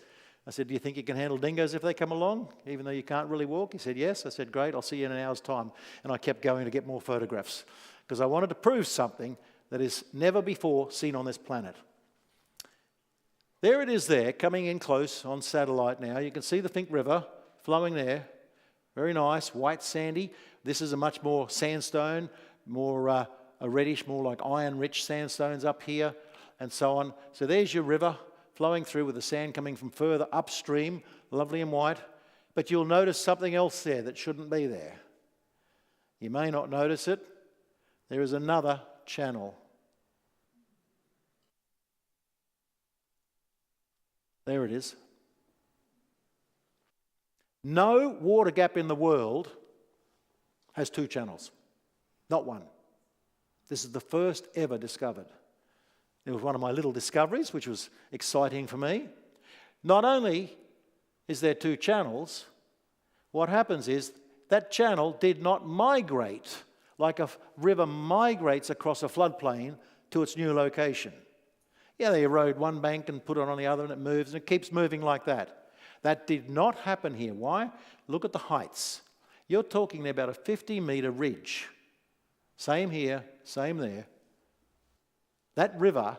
I said, do you think you can handle dingoes if they come along, even though you can't really walk? He said, yes. I said, great, I'll see you in an hour's time. And I kept going to get more photographs because I wanted to prove something that is never before seen on this planet. There it is there, coming in close on satellite now. You can see the Finke River flowing there. Very nice, white sandy. This is a much more sandstone, more a reddish, more like iron-rich sandstones up here and so on. So there's your river flowing through with the sand coming from further upstream, lovely and white. But you'll notice something else there that shouldn't be there. You may not notice it. There is another channel. There it is. No water gap in the world has two channels. Not one. This is the first ever discovered. It was one of my little discoveries, which was exciting for me. Not only is there two channels, what happens is that channel did not migrate like a river migrates across a floodplain to its new location. Yeah, they erode one bank and put it on the other and it moves and it keeps moving like that. That did not happen here. Why? Look at the heights. You're talking about a 50-metre ridge. Same here, same there. That river,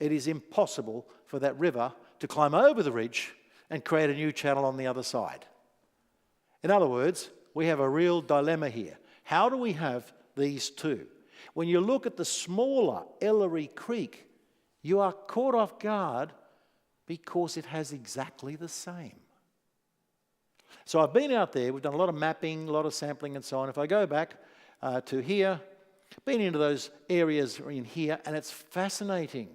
it is impossible for that river to climb over the ridge and create a new channel on the other side. In other words, we have a real dilemma here. How do we have these two? When you look at the smaller Ellery Creek, you are caught off guard because it has exactly the same. So I've been out there, we've done a lot of mapping, a lot of sampling and so on. If I go back to here, been into those areas in here, and it's fascinating.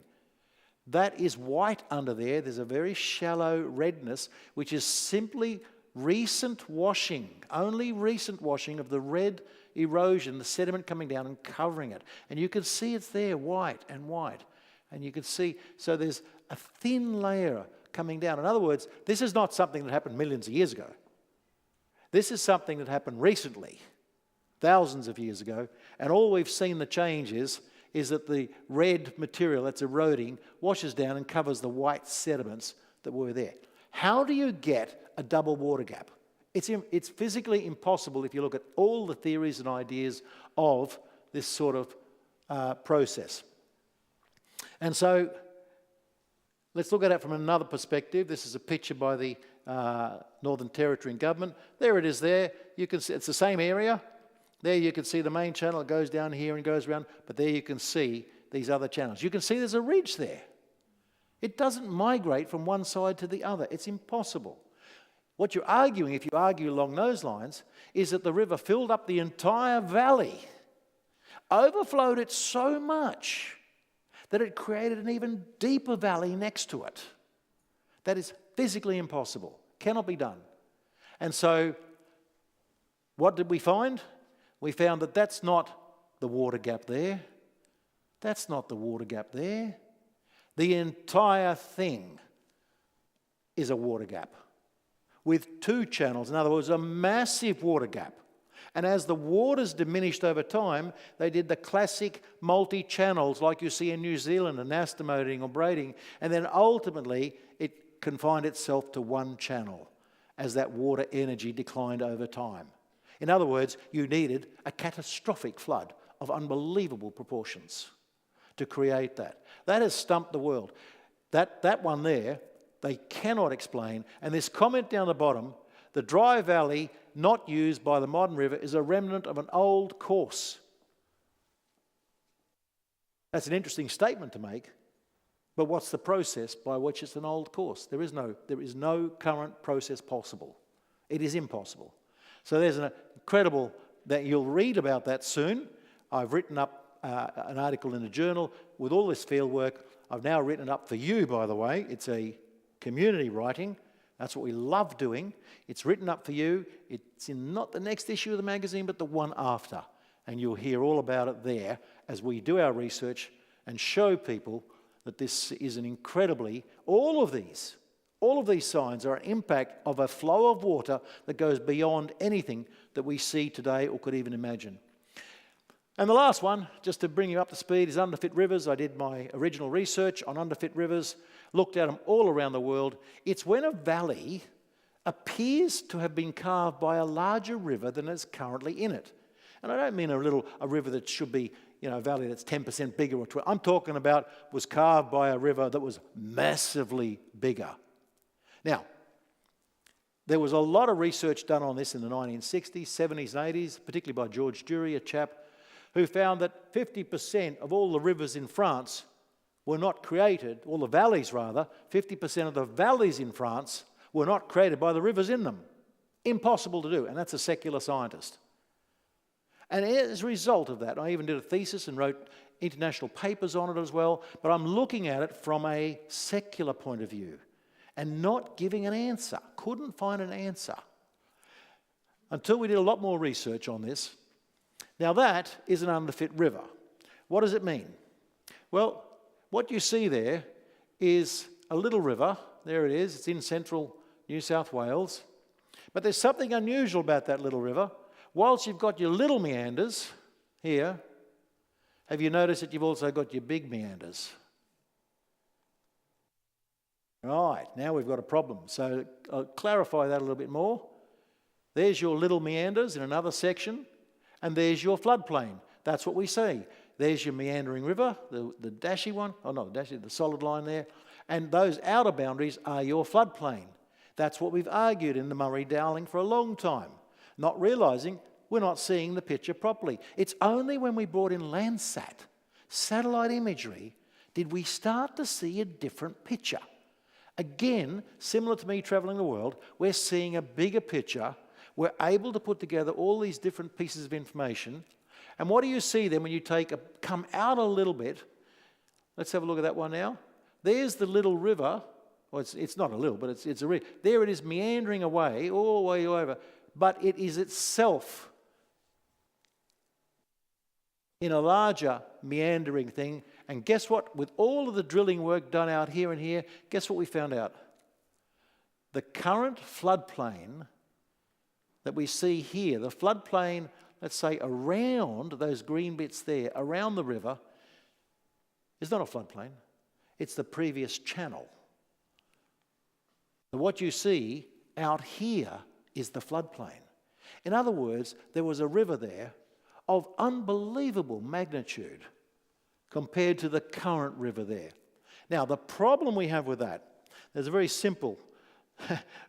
That is white under there. There's a very shallow redness, which is simply recent washing, only recent washing of the red erosion, the sediment coming down and covering it. And you can see it's there, white and white. And you can see, so there's a thin layer coming down. In other words, this is not something that happened millions of years ago. This is something that happened recently, thousands of years ago. And all we've seen the change is that the red material that's eroding washes down and covers the white sediments that were there. How do you get a double water gap? It's physically impossible if you look at all the theories and ideas of this sort of process. And so let's look at it from another perspective. This is a picture by the Northern Territory and government. There it is there. You can see it's the same area. There you can see the main channel. It goes down here and goes around. But there you can see these other channels. You can see there's a ridge there. It doesn't migrate from one side to the other. It's impossible. What you're arguing, if you argue along those lines, is that the river filled up the entire valley, overflowed it so much that it created an even deeper valley next to it. That is physically impossible, cannot be done. And so what did we find? We found that that's not the water gap there. That's not the water gap there. The entire thing is a water gap with two channels. In other words, a massive water gap. And as the waters diminished over time, they did the classic multi-channels like you see in New Zealand, anastomoting or braiding, and then ultimately it confined itself to one channel as that water energy declined over time. In other words, you needed a catastrophic flood of unbelievable proportions to create that. That has stumped the world. That one there, they cannot explain. And this comment down the bottom, the dry valley not used by the modern river is a remnant of an old course. That's an interesting statement to make, but what's the process by which it's an old course? There is no current process possible. It is impossible. So there's an incredible, that you'll read about that soon. I've written up an article in a journal with all this field work. I've now written it up for you, by the way. It's a community writing. That's what we love doing. It's written up for you. It's in not the next issue of the magazine, but the one after. And you'll hear all about it there as we do our research and show people that this is an incredibly, all of these signs are an impact of a flow of water that goes beyond anything that we see today or could even imagine. And the last one, just to bring you up to speed, is underfit rivers. I did my original research on underfit rivers, looked at them all around the world. It's when a valley appears to have been carved by a larger river than is currently in it. And I don't mean a river that should be, a valley that's 10% bigger or 12%. I'm talking about was carved by a river that was massively bigger. Now, there was a lot of research done on this in the 1960s, 70s, and 80s, particularly by George Dury, a chap who found that 50% of all the rivers in France were not created, all the valleys rather, 50% of the valleys in France were not created by the rivers in them. Impossible to do, and that's a secular scientist. And as a result of that, I even did a thesis and wrote international papers on it as well, but I'm looking at it from a secular point of view and not giving an answer. Couldn't find an answer until we did a lot more research on this. Now that is an underfit river. What does it mean? Well, what you see there is a little river. There it is. It's in central New South Wales. But there's something unusual about that little river. Whilst you've got your little meanders here, have you noticed that you've also got your big meanders? Right, now we've got a problem. So I'll clarify that a little bit more. There's your little meanders in another section, and there's your floodplain. That's what we see. There's your meandering river, the dashy one. Oh, no, the solid line there. And those outer boundaries are your floodplain. That's what we've argued in the Murray-Darling for a long time, not realising we're not seeing the picture properly. It's only when we brought in Landsat, satellite imagery, did we start to see a different picture. Again, similar to me travelling the world, we're seeing a bigger picture. We're able to put together all these different pieces of information. And what do you see then when you come out a little bit? Let's have a look at that one now. There's the little river Well, it's not a little, but it's a real. There it is meandering away, all the way over. But it is itself in a larger meandering thing. And guess what? With all of the drilling work done out here and here, guess what we found out? The current floodplain that we see here, the floodplain, let's say around those green bits there, around the river, is not a floodplain. It's the previous channel. So what you see out here is the floodplain. In other words, there was a river there of unbelievable magnitude compared to the current river there. Now, the problem we have with that, there's a very simple,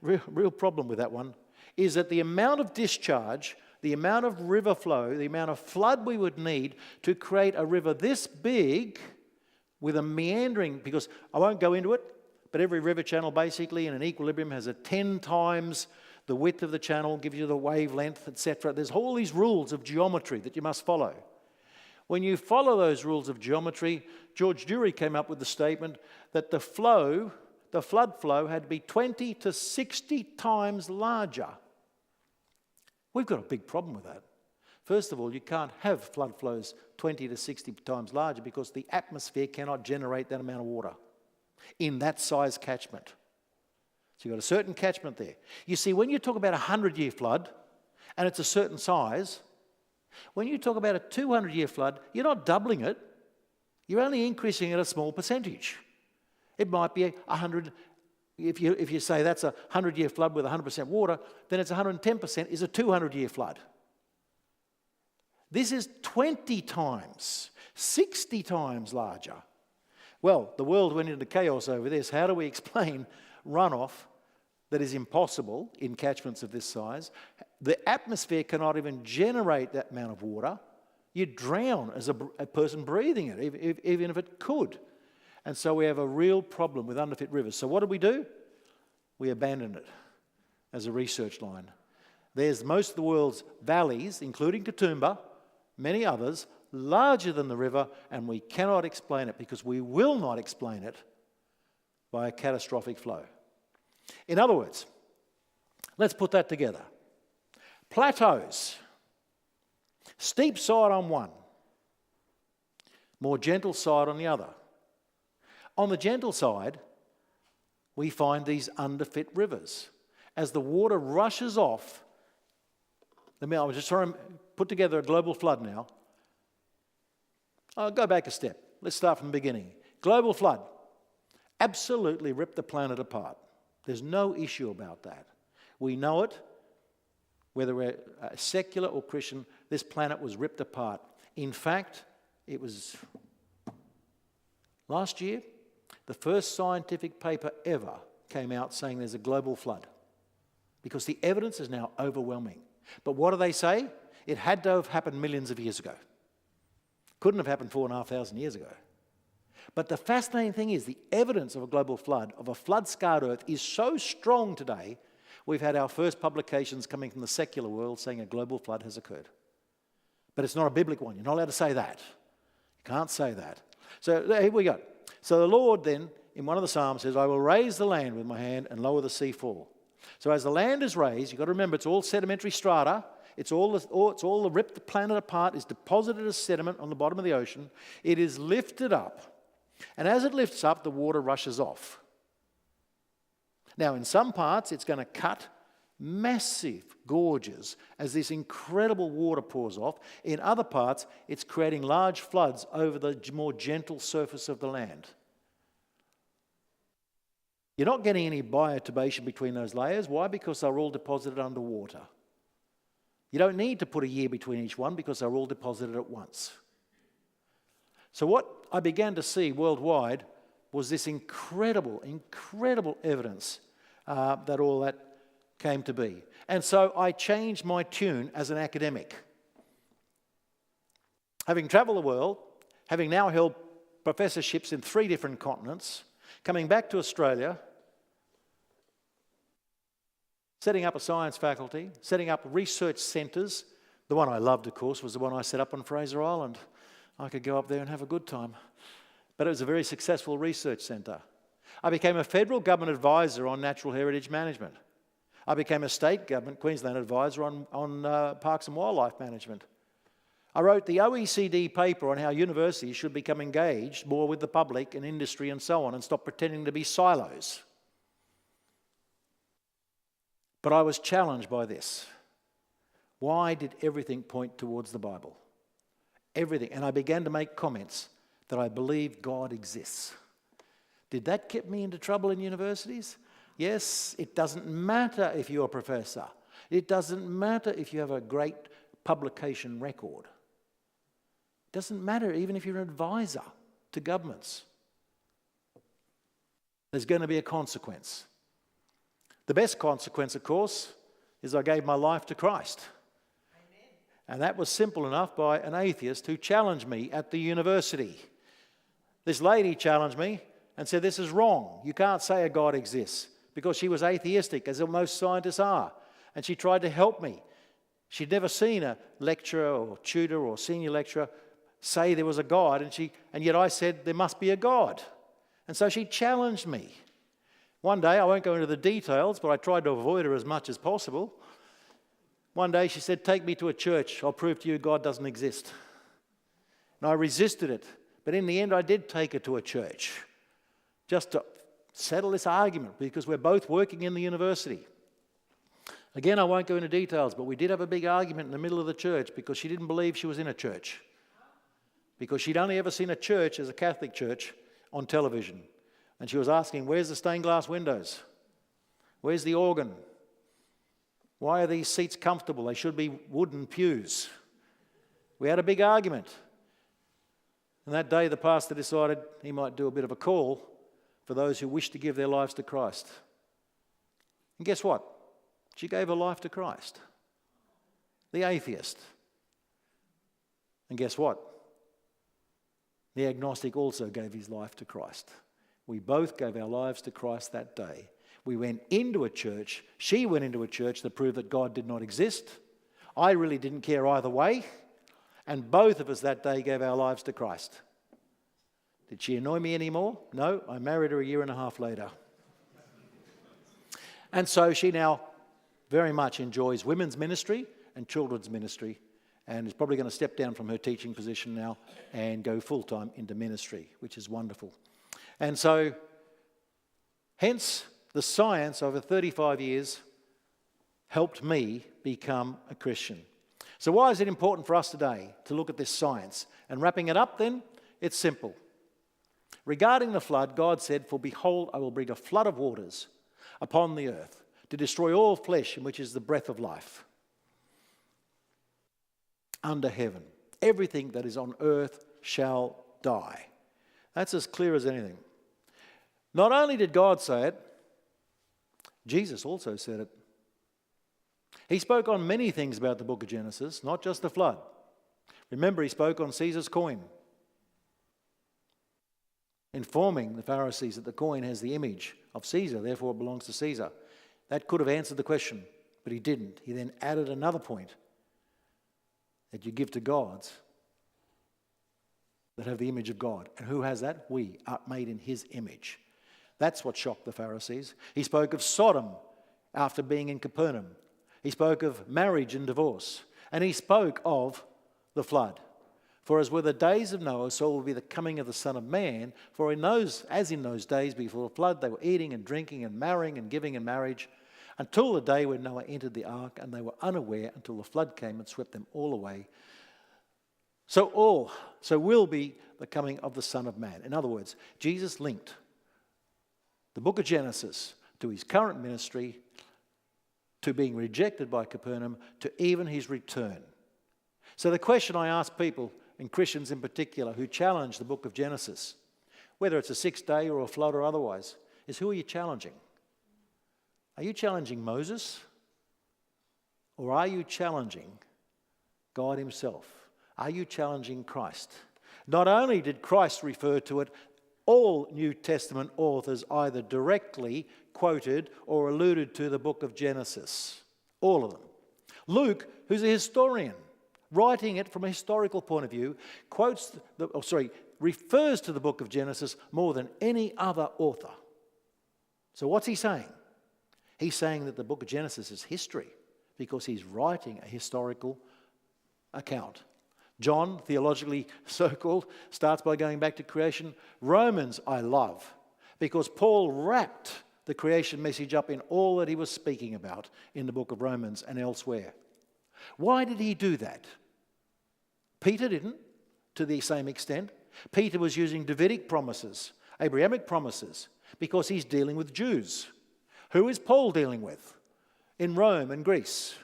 real problem with that one, is that the amount of discharge, the amount of river flow, the amount of flood we would need to create a river this big with a meandering, because I won't go into it, but every river channel basically in an equilibrium has a 10 times the width of the channel, gives you the wavelength, etc. There's all these rules of geometry that you must follow. When you follow those rules of geometry, George Dury came up with the statement that the flood flow had to be 20 to 60 times larger. We've got a big problem with that. First of all, you can't have flood flows 20 to 60 times larger because the atmosphere cannot generate that amount of water in that size catchment. So you've got a certain catchment there. You see, when you talk about a 100-year flood, and it's a certain size, when you talk about a 200-year flood, you're not doubling it. You're only increasing it a small percentage. It might be 100. If you say that's a 100-year flood with 100% water, then it's 110% is a 200-year flood. This is 20 times, 60 times larger. Well, the world went into chaos over this. How do we explain runoff that is impossible in catchments of this size? The atmosphere cannot even generate that amount of water. You'd drown as a person breathing it, even if it could. And so we have a real problem with underfit rivers. So what do? We abandoned it as a research line. There's most of the world's valleys, including Katoomba, many others, larger than the river, and we cannot explain it because we will not explain it by a catastrophic flow. In other words, let's put that together. Plateaus, steep side on one, more gentle side on the other. On the gentle side, we find these underfit rivers. As the water rushes off, I'm just trying to put together a global flood now. I'll go back a step. Let's start from the beginning. Global flood absolutely ripped the planet apart. There's no issue about that. We know it, whether we're secular or Christian, this planet was ripped apart. In fact, it was last year, the first scientific paper ever came out saying there's a global flood because the evidence is now overwhelming. But what do they say? It had to have happened millions of years ago. Couldn't have happened 4,500 years ago. But the fascinating thing is the evidence of a global flood, of a flood-scarred earth, is so strong today. We've had our first publications coming from the secular world saying a global flood has occurred. But it's not a biblical one. You're not allowed to say that. You can't say that. So here we go. So the Lord then, in one of the Psalms, says, I will raise the land with my hand and lower the sea fall. So as the land is raised, you've got to remember it's all sedimentary strata. It's all the ripped the planet apart, is deposited as sediment on the bottom of the ocean. It is lifted up. And as it lifts up, the water rushes off. Now, in some parts, it's going to cut massive gorges as this incredible water pours off. In other parts, it's creating large floods over the more gentle surface of the land. You're not getting any biotubation between those layers. Why? Because they're all deposited underwater. You don't need to put a year between each one because they're all deposited at once. So what I began to see worldwide was this incredible evidence that all that came to be. And so I changed my tune as an academic. Having traveled the world, having now held professorships in 3 different continents, coming back to Australia, setting up a science faculty, setting up research centres. The one I loved, of course, was the one I set up on Fraser Island. I could go up there and have a good time. But it was a very successful research centre. I became a federal government advisor on natural heritage management. I became a state government, Queensland advisor on parks and wildlife management. I wrote the OECD paper on how universities should become engaged more with the public and industry and so on and stop pretending to be silos. But I was challenged by this. Why did everything point towards the Bible? Everything. And I began to make comments that I believe God exists. Did that get me into trouble in universities? Yes, it doesn't matter if you're a professor. It doesn't matter if you have a great publication record. It doesn't matter even if you're an advisor to governments. There's going to be a consequence. The best consequence, of course, is I gave my life to Christ. Amen. And that was simple enough by an atheist who challenged me at the university. This lady challenged me and said, this is wrong. You can't say a God exists, because she was atheistic, as most scientists are. And she tried to help me. She'd never seen a lecturer or tutor or senior lecturer say there was a God, and yet I said there must be a God. And so she challenged me. One day, I won't go into the details, but I tried to avoid her as much as possible. One day she said, take me to a church. I'll prove to you God doesn't exist. And I resisted it. But in the end, I did take her to a church just to settle this argument, because we're both working in the university. Again, I won't go into details, but we did have a big argument in the middle of the church because she didn't believe she was in a church. Because she'd only ever seen a church as a Catholic church on television. And she was asking, where's the stained glass windows? Where's the organ? Why are these seats comfortable? They should be wooden pews. We had a big argument. And that day the pastor decided he might do a bit of a call for those who wish to give their lives to Christ. And guess what? She gave her life to Christ. The atheist. And guess what? The agnostic also gave his life to Christ. We both gave our lives to Christ that day. We went into a church. She went into a church that proved that God did not exist. I really didn't care either way. And both of us that day gave our lives to Christ. Did she annoy me anymore? No, I married her a year and a half later. And so she now very much enjoys women's ministry and children's ministry, and is probably going to step down from her teaching position now and go full-time into ministry, which is wonderful. And so, hence, the science over 35 years helped me become a Christian. So why is it important for us today to look at this science? And wrapping it up then, it's simple. Regarding the flood, God said, for behold, I will bring a flood of waters upon the earth to destroy all flesh, in which is the breath of life. Under heaven, everything that is on earth shall die. That's as clear as anything. Not only did God say it, Jesus also said it. He spoke on many things about the book of Genesis, not just the flood. Remember, he spoke on Caesar's coin, informing the Pharisees that the coin has the image of Caesar, therefore it belongs to Caesar. That could have answered the question, but he didn't. He then added another point, that you give to gods that have the image of God. And who has that? We are made in his image. That's what shocked the Pharisees. He spoke of Sodom after being in Capernaum. He spoke of marriage and divorce. And he spoke of the flood. For as were the days of Noah, so will be the coming of the Son of Man. For in those days before the flood, they were eating and drinking and marrying and giving in marriage, until the day when Noah entered the ark, and they were unaware until the flood came and swept them all away. So will be the coming of the Son of Man. In other words, Jesus linked the book of Genesis to his current ministry, to being rejected by Capernaum, to even his return. So the question I ask people, and Christians in particular, who challenge the book of Genesis, whether it's a 6th day or a flood or otherwise, is who are you challenging? Are you challenging Moses? Or are you challenging God himself? Are you challenging Christ? Not only did Christ refer to it, all New Testament authors either directly quoted or alluded to the book of Genesis. All of them. Luke, who's a historian, writing it from a historical point of view, refers to the book of Genesis more than any other author So what's he saying? He's saying that the book of Genesis is history because he's writing a historical account. John, theologically so-called, starts by going back to creation. Romans I love because Paul wrapped the creation message up in all that he was speaking about in the book of Romans and elsewhere. Why did he do that? Peter didn't, to the same extent. Peter was using Davidic promises, Abrahamic promises, because he's dealing with Jews. Who is Paul dealing with in Rome and Greece?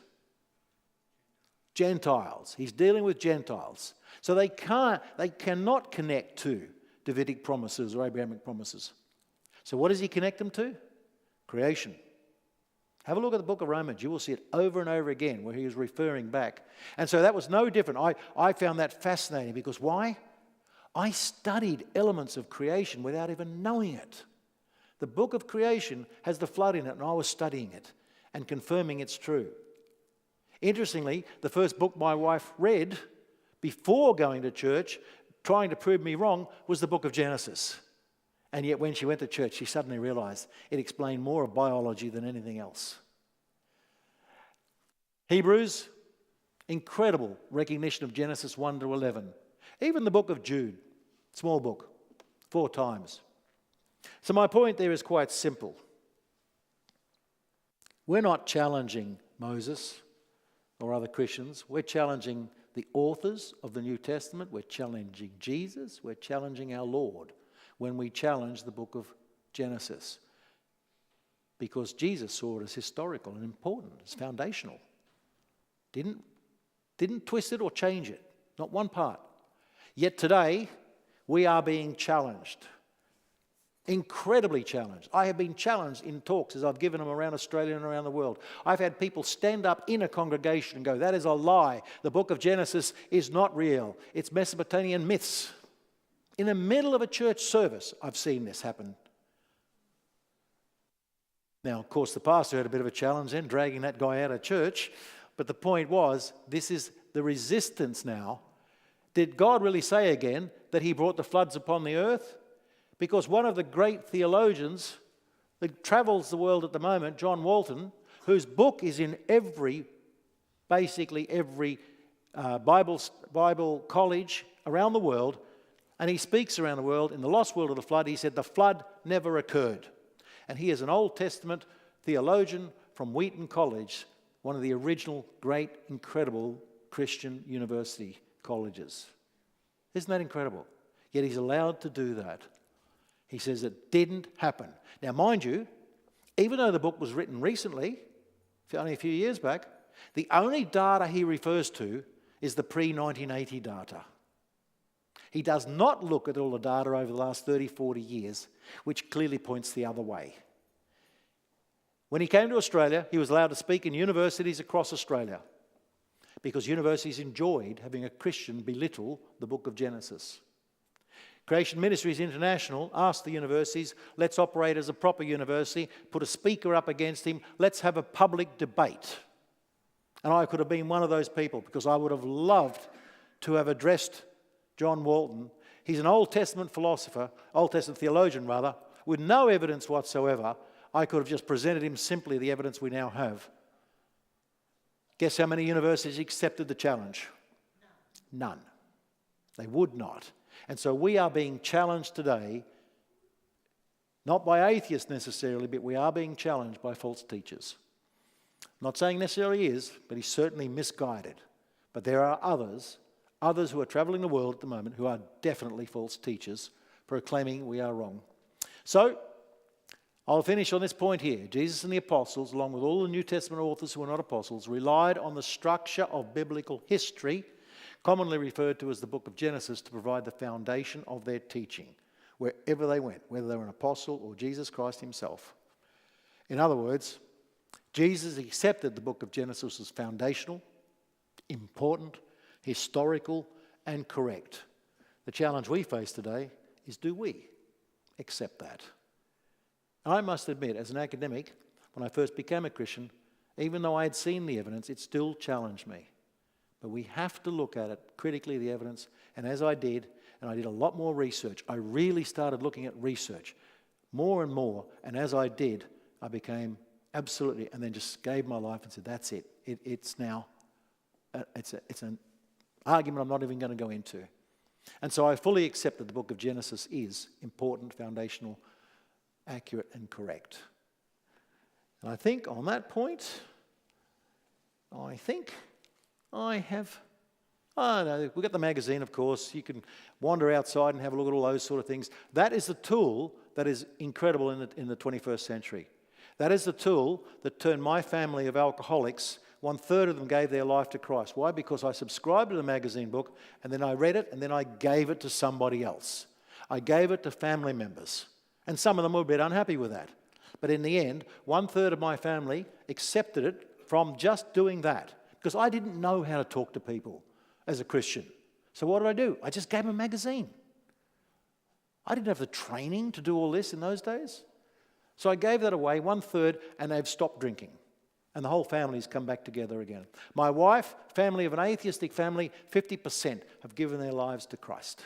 Gentiles. He's dealing with Gentiles. So they cannot connect to Davidic promises or Abrahamic promises. So what does he connect them to? Creation. Have a look at the book of Romans. You will see it over and over again where he is referring back. And so that was no different. I found that fascinating because why? I studied elements of creation without even knowing it. The book of creation has the flood in it, and I was studying it and confirming it's true. Interestingly, the first book my wife read before going to church, trying to prove me wrong, was the book of Genesis. And yet when she went to church, she suddenly realized it explained more of biology than anything else. Hebrews, incredible recognition of Genesis 1 to 11. Even the book of Jude, small book, 4 times. So my point there is quite simple. We're not challenging Moses or other Christians. We're challenging the authors of the New Testament. We're challenging Jesus. We're challenging our Lord when we challenge the book of Genesis. Because Jesus saw it as historical and important, as foundational. Didn't twist it or change it, not one part. Yet today, we are being challenged. Incredibly challenged. I have been challenged in talks as I've given them around Australia and around the world. I've had people stand up in a congregation and go, that is a lie. The book of Genesis is not real. It's Mesopotamian myths. In the middle of a church service, I've seen this happen. Now, of course, the pastor had a bit of a challenge then, dragging that guy out of church. But the point was, this is the resistance now. Did God really say again that he brought the floods upon the earth? Because one of the great theologians that travels the world at the moment, John Walton, whose book is in basically every Bible college around the world, and he speaks around the world, in the lost world of the flood, he said the flood never occurred. And he is an Old Testament theologian from Wheaton College, one of the original great, incredible Christian university colleges. Isn't that incredible? Yet he's allowed to do that. He says it didn't happen. Now, mind you, even though the book was written recently, only a few years back, the only data he refers to is the pre-1980 data. He does not look at all the data over the last 30, 40 years, which clearly points the other way. When he came to Australia, he was allowed to speak in universities across Australia because universities enjoyed having a Christian belittle the book of Genesis. Creation Ministries International asked the universities, let's operate as a proper university, put a speaker up against him, let's have a public debate. And I could have been one of those people because I would have loved to have addressed John Walton. He's an Old Testament philosopher, Old Testament theologian rather, with no evidence whatsoever. I could have just presented him simply the evidence we now have. Guess how many universities accepted the challenge? None. They would not. And so we are being challenged today, not by atheists necessarily, but we are being challenged by false teachers. I'm not saying necessarily he is, but he's certainly misguided. But there are others who are travelling the world at the moment who are definitely false teachers, proclaiming we are wrong. So, I'll finish on this point here. Jesus and the apostles, along with all the New Testament authors who are not apostles, relied on the structure of biblical history, commonly referred to as the book of Genesis, to provide the foundation of their teaching, wherever they went, whether they were an apostle or Jesus Christ himself. In other words, Jesus accepted the book of Genesis as foundational, important, historical, and correct. The challenge we face today is, do we accept that? I must admit, as an academic, when I first became a Christian, even though I had seen the evidence, it still challenged me. But we have to look at it critically, the evidence, and as I did, and I did a lot more research, I really started looking at research. more and more. And as I did, I became absolutely, and then just gave my life and said, that's it. It's now, it's an argument I'm not even going to go into. And so I fully accept that the book of Genesis is important, foundational, accurate and correct. And I think on that point, I think I have... Oh, no, we've got the magazine, of course. You can wander outside and have a look at all those sort of things. That is the tool that is incredible in the 21st century. That is the tool that turned my family of alcoholics, 1/3 of them gave their life to Christ. Why? Because I subscribed to the magazine book, and then I read it, and then I gave it to somebody else. I gave it to family members. And some of them were a bit unhappy with that. But in the end, 1/3 of my family accepted it from just doing that. Because I didn't know how to talk to people as a Christian. So what did I do? I just gave them a magazine. I didn't have the training to do all this in those days. So I gave that away, 1/3, and they've stopped drinking. And the whole family's come back together again. My wife, family of an atheistic family, 50% have given their lives to Christ.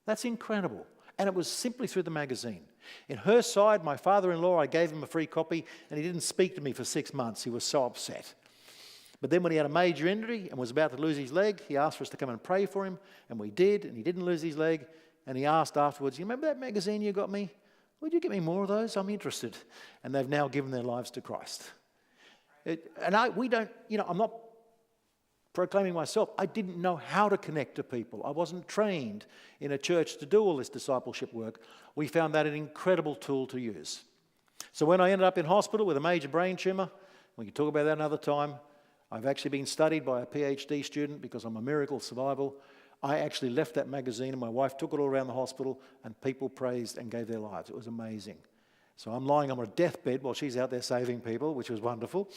That's incredible. And it was simply through the magazine. In her side, my father-in-law, I gave him a free copy, and he didn't speak to me for 6 months. He was so upset. But then when he had a major injury and was about to lose his leg, he asked for us to come and pray for him, and we did, and he didn't lose his leg. And he asked afterwards, you remember that magazine you got me? Would you get me more of those? I'm interested. And they've now given their lives to Christ. I'm not proclaiming myself. I didn't know how to connect to people. I wasn't trained in a church to do all this discipleship work. We found that an incredible tool to use. So when I ended up in hospital with a major brain tumour, we can talk about that another time. I've actually been studied by a PhD student because I'm a miracle survival. I actually left that magazine and my wife took it all around the hospital and people praised and gave their lives. It was amazing. So I'm lying on a deathbed while she's out there saving people, which was wonderful.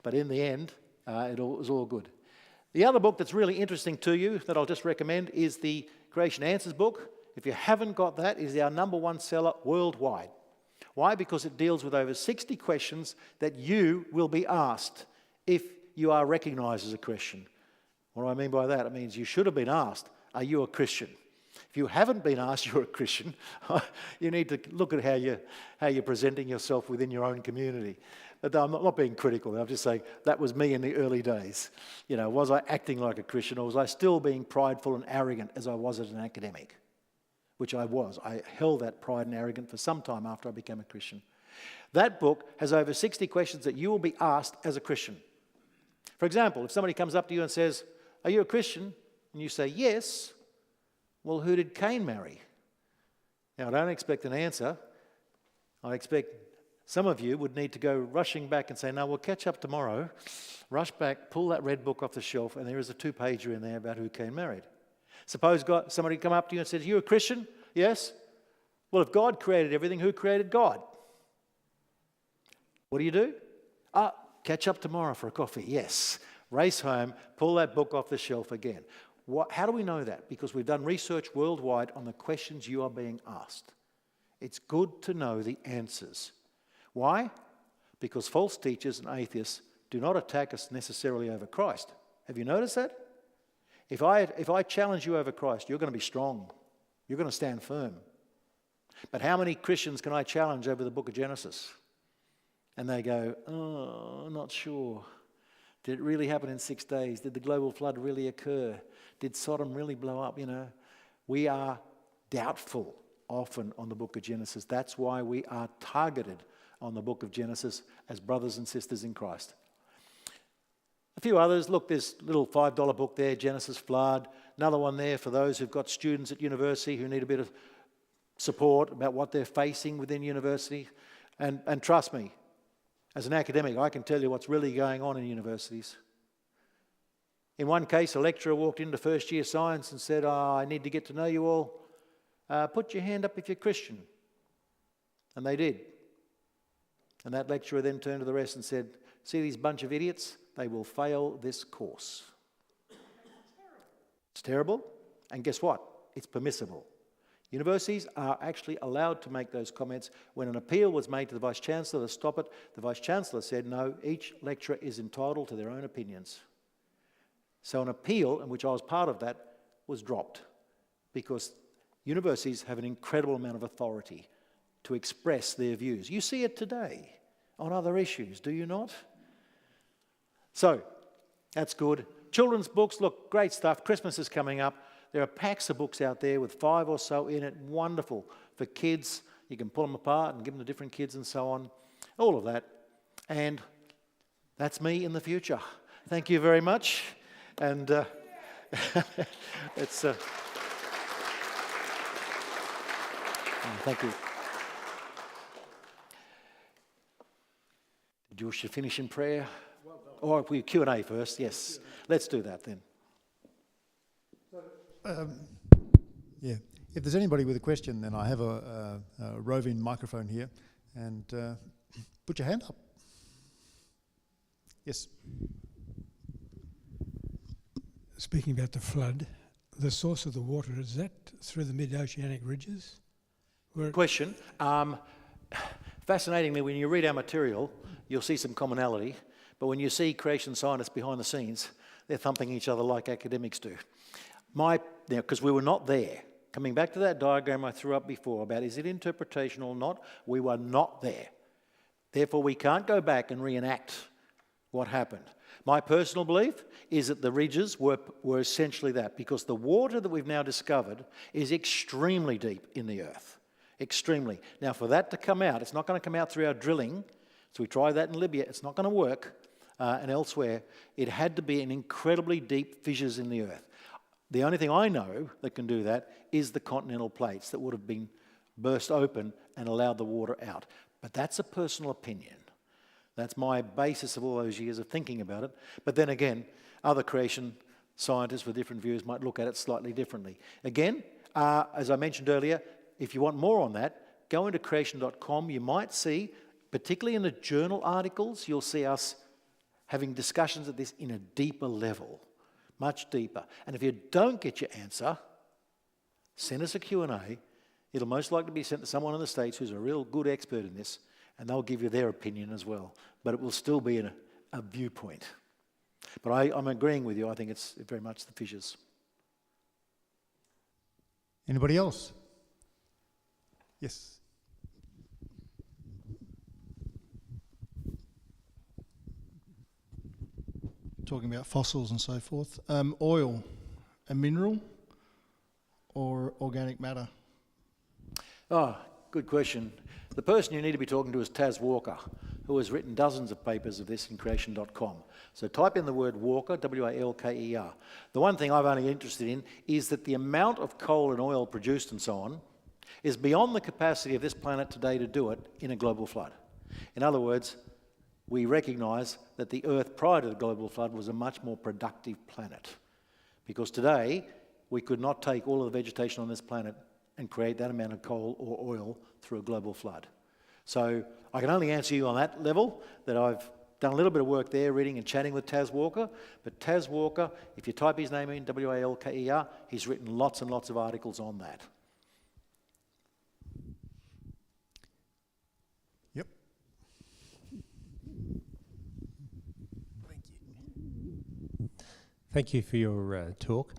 But in the end, it was all good. The other book that's really interesting to you that I'll just recommend is the Creation Answers book. If you haven't got that, it is our #1 seller worldwide. Why? Because it deals with over 60 questions that you will be asked if you are recognised as a Christian. What do I mean by that? It means you should have been asked, are you a Christian? If you haven't been asked you're a Christian, you need to look at how you're presenting yourself within your own community. But I'm not being critical. I'm just saying that was me in the early days. You know, was I acting like a Christian, or was I still being prideful and arrogant as I was as an academic? Which I was. I held that pride and arrogance for some time after I became a Christian. That book has over 60 questions that you will be asked as a Christian. For example, if somebody comes up to you and says, are you a Christian? And you say, yes. Well, who did Cain marry? Now, I don't expect an answer. I expect some of you would need to go rushing back and say, no, we'll catch up tomorrow. Rush back, pull that red book off the shelf, and there is a 2-pager in there about who Cain married. Suppose somebody come up to you and says, are you a Christian? Yes. Well, if God created everything, who created God? What do? Catch up tomorrow for a coffee. Yes. Race home, pull that book off the shelf again. How do we know that? Because we've done research worldwide on the questions you are being asked. It's good to know the answers. Why? Because false teachers and atheists do not attack us necessarily over Christ. Have you noticed that? If I challenge you over Christ, you're going to be strong. You're going to stand firm. But how many Christians can I challenge over the book of Genesis? And they go, oh, I'm not sure. Did it really happen in 6 days? Did the global flood really occur? Did Sodom really blow up? You know, we are doubtful often on the book of Genesis. That's why we are targeted on the book of Genesis as brothers and sisters in Christ. A few others. Look, there's a little $5 book there, Genesis Flood. Another one there for those who've got students at university who need a bit of support about what they're facing within university. And trust me, as an academic, I can tell you what's really going on in universities. In one case, a lecturer walked into first year science and said, I need to get to know you all. Put your hand up if you're Christian. And they did. And that lecturer then turned to the rest and said, see these bunch of idiots? They will fail this course. It's terrible. And guess what? It's permissible. Universities are actually allowed to make those comments. When an appeal was made to the Vice-Chancellor to stop it, the Vice-Chancellor said, no, each lecturer is entitled to their own opinions. So an appeal, in which I was part of that, was dropped because universities have an incredible amount of authority to express their views. You see it today on other issues, do you not? So, that's good. Children's books, look, great stuff. Christmas is coming up. There are packs of books out there with 5 or so in it. Wonderful. For kids, you can pull them apart and give them to different kids and so on. All of that. And that's me in the future. Thank you very much. And it's... thank you. Do you wish to finish in prayer? Or if we Q&A first? Yes. Let's do that then. Yeah. If there's anybody with a question, then I have a roving microphone here. And put your hand up. Yes. Speaking about the flood, the source of the water, is that through the mid-oceanic ridges? Question. Fascinatingly, when you read our material, you'll see some commonality. But when you see creation scientists behind the scenes, they're thumping each other like academics do. Because we were not there. Coming back to that diagram I threw up before about is it interpretation or not, we were not there. Therefore, we can't go back and reenact what happened. My personal belief is that the ridges were essentially that, because the water that we've now discovered is extremely deep in the earth. Extremely. Now, for that to come out, it's not going to come out through our drilling. So we tried that in Libya. It's not going to work. And elsewhere, it had to be in incredibly deep fissures in the earth. The only thing I know that can do that is the continental plates that would have been burst open and allowed the water out. But that's a personal opinion. That's my basis of all those years of thinking about it. But then again, other creation scientists with different views might look at it slightly differently. Again, as I mentioned earlier, if you want more on that, go into creation.com. You might see, particularly in the journal articles, you'll see us having discussions of this in a deeper level, much deeper. And if you don't get your answer, send us a Q&A. It'll most likely be sent to someone in the States who's a real good expert in this, and they'll give you their opinion as well. But it will still be a viewpoint. But I'm agreeing with you. I think it's very much the fissures. Anybody else? Yes. Talking about fossils and so forth. Oil, a mineral or organic matter? Oh, good question. The person you need to be talking to is Taz Walker, who has written dozens of papers of this in creation.com. So type in the word Walker, W-A-L-K-E-R. The one thing I'm only interested in is that the amount of coal and oil produced and so on is beyond the capacity of this planet today to do it in a global flood. In other words, we recognise that the Earth prior to the global flood was a much more productive planet. Because today, we could not take all of the vegetation on this planet and create that amount of coal or oil through a global flood. So I can only answer you on that level, that I've done a little bit of work there, reading and chatting with Taz Walker. But Taz Walker, if you type his name in, W-A-L-K-E-R, he's written lots and lots of articles on that. Yep. Thank you for your talk.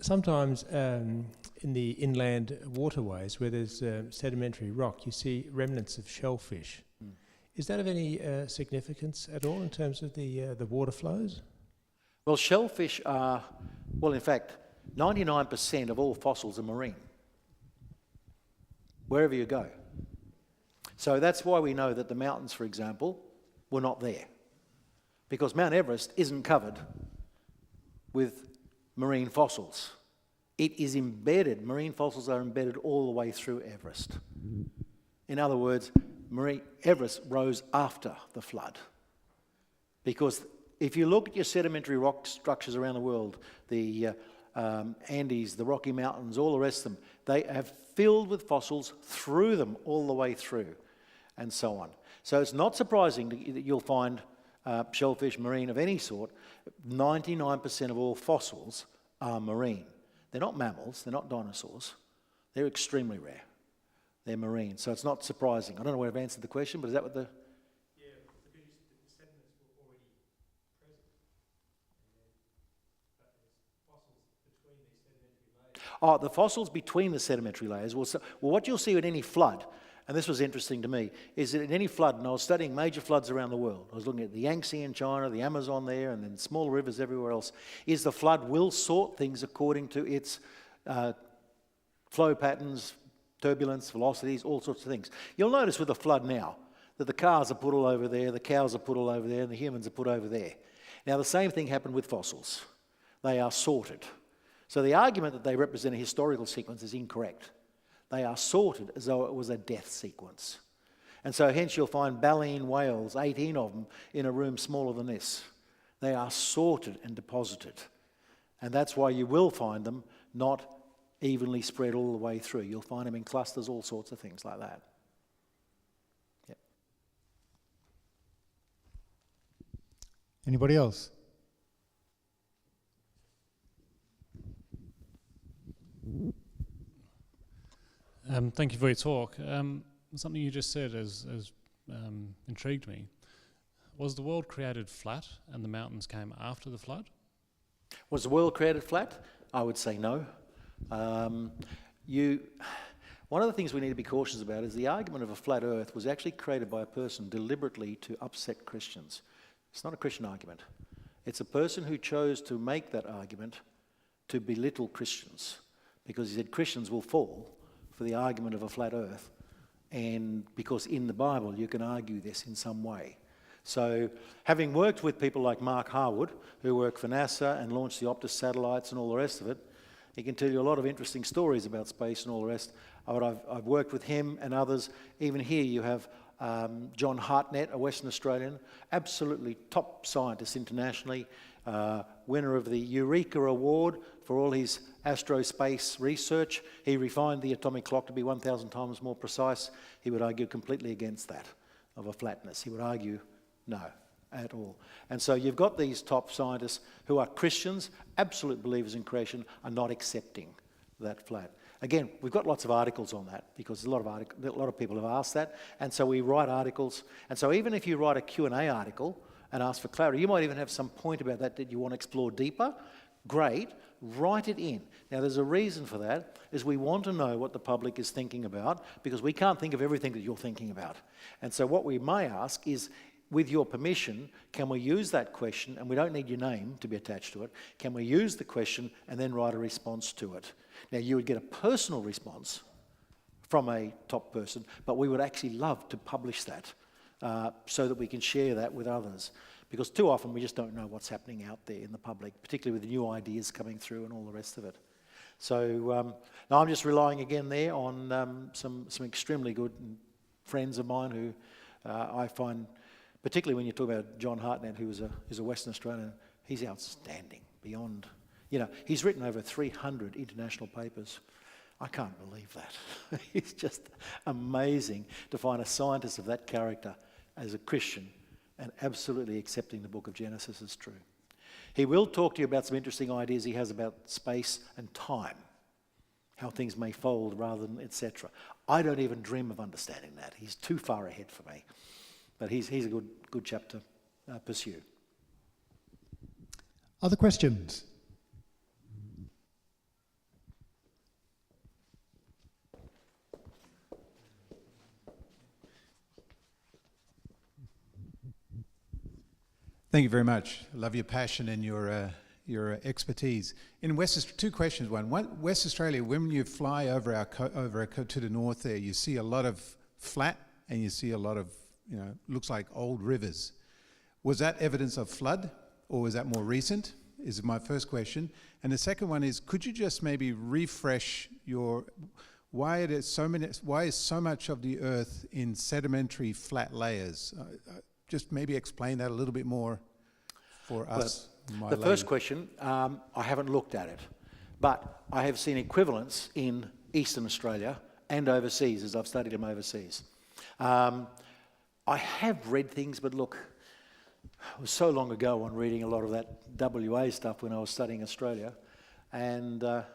Sometimes in the inland waterways where there's sedimentary rock, you see remnants of shellfish. Mm. Is that of any significance at all in terms of the water flows? Well, shellfish are, well, in fact, 99% of all fossils are marine, wherever you go. So that's why we know that the mountains, for example, were not there, because Mount Everest isn't covered with marine fossils. It is embedded, marine fossils are embedded all the way through Everest. In other words, Everest rose after the flood. Because if you look at your sedimentary rock structures around the world, the Andes, the Rocky Mountains, all the rest of them, they have filled with fossils through them all the way through, and so on. So it's not surprising that you'll find shellfish, marine of any sort. 99% of all fossils are marine. They're not mammals, they're not dinosaurs. They're extremely rare. They're marine, so it's not surprising. I don't know whether I've answered the question, but is that what the... Yeah, because the sediments were already present. But there's fossils between these sedimentary layers. Oh, the fossils between the sedimentary layers. Well, what you'll see with any flood, and this was interesting to me, is that in any flood, and I was studying major floods around the world, I was looking at the Yangtze in China, the Amazon there, and then small rivers everywhere else, is the flood will sort things according to its flow patterns, turbulence, velocities, all sorts of things. You'll notice with the flood now that the cars are put all over there, the cows are put all over there, and the humans are put over there. Now, the same thing happened with fossils. They are sorted. So the argument that they represent a historical sequence is incorrect. They are sorted as though it was a death sequence. And so hence you'll find baleen whales, 18 of them, in a room smaller than this. They are sorted and deposited. And that's why you will find them not evenly spread all the way through. You'll find them in clusters, all sorts of things like that. Yep. Anybody else? Thank you for your talk. Something you just said has intrigued me. Was the world created flat and the mountains came after the flood? Was the world created flat? I would say no. One of the things we need to be cautious about is the argument of a flat earth was actually created by a person deliberately to upset Christians. It's not a Christian argument. It's a person who chose to make that argument to belittle Christians, because he said Christians will fall for the argument of a flat earth, and because in the Bible you can argue this in some way. So having worked with people like Mark Harwood, who work for NASA and launched the Optus satellites and all the rest of it, he can tell you a lot of interesting stories about space and all the rest. I've worked with him and others. Even here you have John Hartnett, a Western Australian, absolutely top scientist internationally, winner of the Eureka Award for all his astrospace research. He refined the atomic clock to be 1,000 times more precise. He would argue completely against that, of a flatness. He would argue no at all. And so you've got these top scientists who are Christians, absolute believers in creation, are not accepting that flat. Again, we've got lots of articles on that, because a lot of people have asked that, and so we write articles. And so even if you write a Q&A article and ask for clarity, you might even have some point about that you want to explore deeper. Great, write it in. Now, there's a reason for that, is we want to know what the public is thinking about, because we can't think of everything that you're thinking about. And so what we may ask is, with your permission, can we use that question, and we don't need your name to be attached to it, can we use the question and then write a response to it? Now, you would get a personal response from a top person, but we would actually love to publish that so that we can share that with others. Because too often we just don't know what's happening out there in the public, particularly with the new ideas coming through and all the rest of it. So now I'm just relying again there on some extremely good friends of mine who I find, particularly when you talk about John Hartnett, who is a Western Australian, he's outstanding beyond. You know, he's written over 300 international papers. I can't believe that. It's just amazing to find a scientist of that character as a Christian and absolutely accepting the book of Genesis as true. He will talk to you about some interesting ideas he has about space and time, how things may fold rather than etc. I don't even dream of understanding that. He's too far ahead for me. But he's a good chap to pursue. Other questions? Thank you very much. I love your passion and your expertise. In two questions. One, West Australia, when you fly over to the north there, you see a lot of flat and you see a lot of, looks like old rivers. Was that evidence of flood, or was that more recent? Is my first question. And the second one is, could you just maybe refresh why is so much of the Earth in sedimentary flat layers? Just maybe explain that a little bit more for us. The first question, I haven't looked at it, but I have seen equivalents in Eastern Australia and overseas, as I've studied them overseas. I have read things, but look, it was so long ago on reading a lot of that WA stuff when I was studying Australia, and a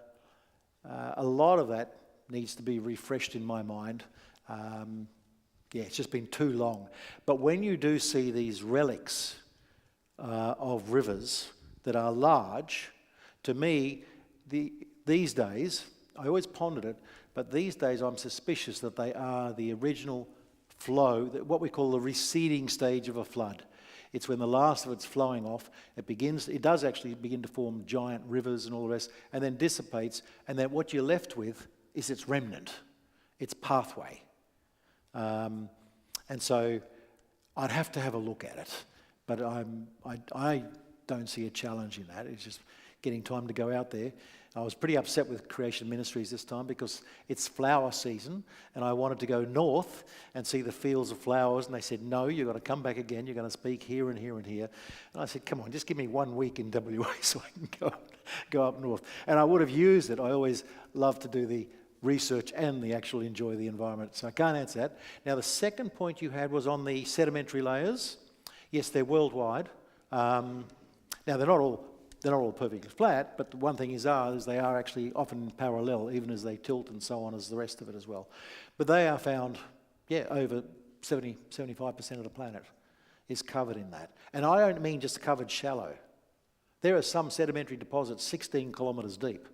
lot of that needs to be refreshed in my mind. Yeah, it's just been too long. But when you do see these relics of rivers that are large, to me, these days, I always pondered it, But these days I'm suspicious that they are the original flow, what we call the receding stage of a flood. It's when the last of it's flowing off, it does actually begin to form giant rivers and all the rest, and then dissipates, and then what you're left with is its remnant, its pathway. And so I'd have to have a look at it, but I don't see a challenge in that. It's just getting time to go out there. I was pretty upset with Creation Ministries this time because it's flower season and I wanted to go north and see the fields of flowers, and they said, no, you've got to come back again, you're going to speak here and here and here. And I said, come on, just give me 1 week in WA so I can go up north. And I would have used it. I always love to do the research and the actually enjoy the environment. So I can't answer that. Now the second point you had was on the sedimentary layers. Yes, they're worldwide. Now they're not all perfectly flat, but the one thing is they are actually often parallel, even as they tilt and so on as the rest of it as well. But they are found, over 75% of the planet is covered in that. And I don't mean just covered shallow. There are some sedimentary deposits 16 kilometres deep.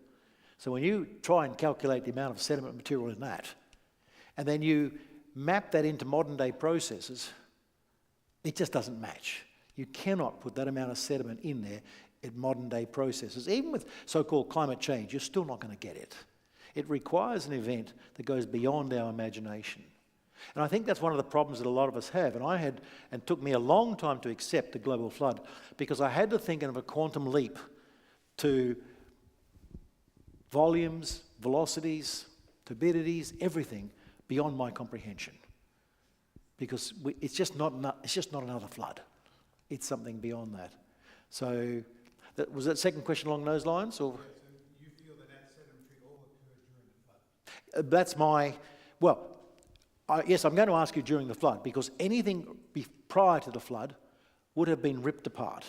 So when you try and calculate the amount of sediment material in that, and then you map that into modern day processes, it just doesn't match. You cannot put that amount of sediment in there in modern day processes. Even with so-called climate change, you're still not going to get it. It requires an event that goes beyond our imagination. And I think that's one of the problems that a lot of us have. And it took me a long time to accept the global flood because I had to think of a quantum leap to volumes, velocities, turbidities, everything beyond my comprehension. Because it's just not another flood. It's something beyond that. So, was that second question along those lines? Or? So you feel that sedimentary all occurred during the flood? Yes, I'm going to ask you during the flood, because anything prior to the flood would have been ripped apart.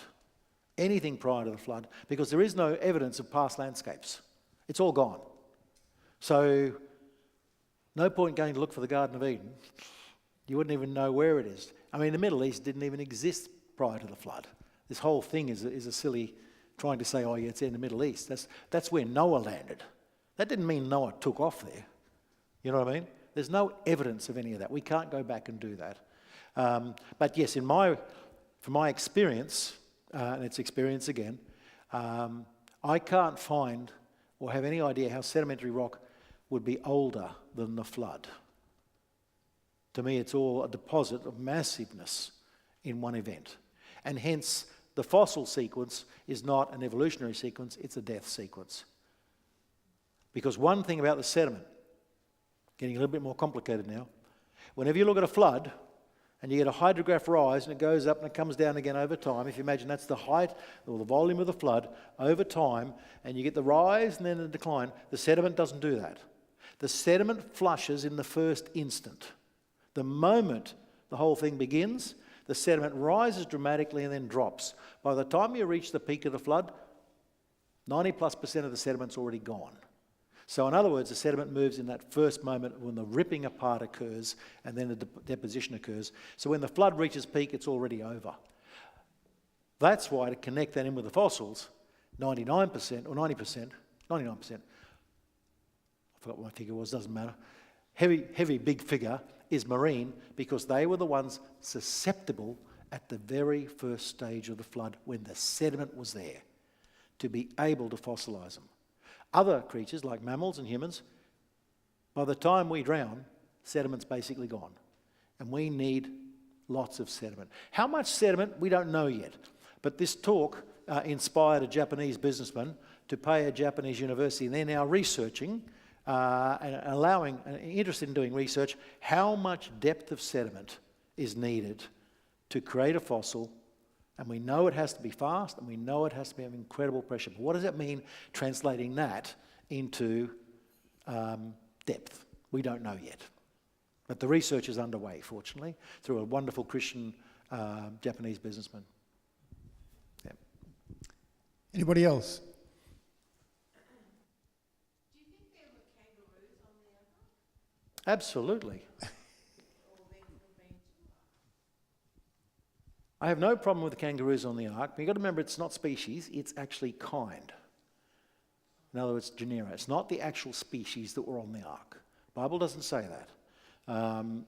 Anything prior to the flood, because there is no evidence of past landscapes. It's all gone. So, no point going to look for the Garden of Eden. You wouldn't even know where it is. I mean, the Middle East didn't even exist prior to the flood. This whole thing is a silly trying to say, it's in the Middle East. That's where Noah landed. That didn't mean Noah took off there. You know what I mean? There's no evidence of any of that. We can't go back and do that. But yes, from my experience, and it's experience again, I can't find or have any idea how sedimentary rock would be older than the flood. To me, it's all a deposit of massiveness in one event. And hence, the fossil sequence is not an evolutionary sequence, it's a death sequence. Because one thing about the sediment, getting a little bit more complicated now, whenever you look at a flood and you get a hydrograph rise and it goes up and it comes down again over time, if you imagine that's the height or the volume of the flood over time, and you get the rise and then the decline, the sediment doesn't do that. The sediment flushes in the first instant. The moment the whole thing begins, the sediment rises dramatically and then drops. By the time you reach the peak of the flood, 90+% of the sediment's already gone. So in other words, the sediment moves in that first moment when the ripping apart occurs and then the deposition occurs. So when the flood reaches peak, it's already over. That's why, to connect that in with the fossils, 99% or 90%, 99%, I forgot what my figure was, doesn't matter, heavy big figure is marine, because they were the ones susceptible at the very first stage of the flood when the sediment was there to be able to fossilise them. Other creatures like mammals and humans, by the time we drown, sediment's basically gone. And we need lots of sediment. How much sediment, we don't know yet. But this talk inspired a Japanese businessman to pay a Japanese university, and they're now researching and allowing, interested in doing research, how much depth of sediment is needed to create a fossil. And we know it has to be fast, and we know it has to be of incredible pressure. But what does that mean, translating that into depth? We don't know yet. But the research is underway, fortunately, through a wonderful Christian Japanese businessman. Yeah. Anybody else? Do you think there were kangaroos on the Ark? Absolutely. I have no problem with the kangaroos on the Ark, but you've got to remember it's not species, it's actually kind. In other words, genera. It's not the actual species that were on the ark. The Bible doesn't say that.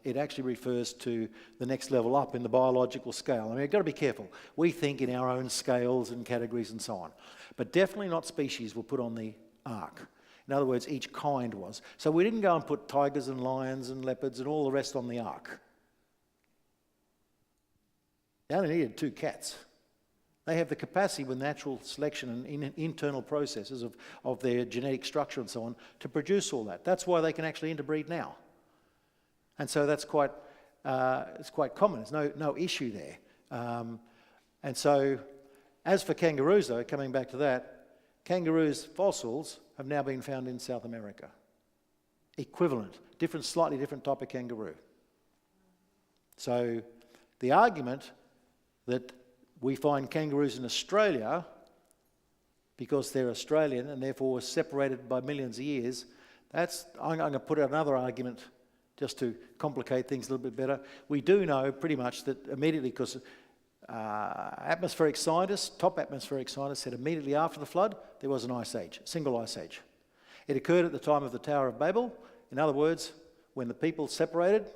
It actually refers to the next level up in the biological scale. I mean, you've got to be careful. We think in our own scales and categories and so on. But definitely not species were put on the ark. In other words, each kind was. So we didn't go and put tigers and lions and leopards and all the rest on the ark. They only needed 2 cats. They have the capacity with natural selection and internal processes of their genetic structure and so on to produce all that. That's why they can actually interbreed now. And so that's quite, it's quite common. There's no issue there. And so as for kangaroos, though, coming back to that, kangaroos' fossils have now been found in South America. Equivalent, slightly different type of kangaroo. So the argument that we find kangaroos in Australia because they're Australian and therefore were separated by millions of years, I'm going to put out another argument just to complicate things a little bit better. We do know pretty much that immediately, because atmospheric scientists, top atmospheric scientists, said immediately after the flood there was an ice age, a single ice age. It occurred at the time of the Tower of Babel. In other words, when the people separated,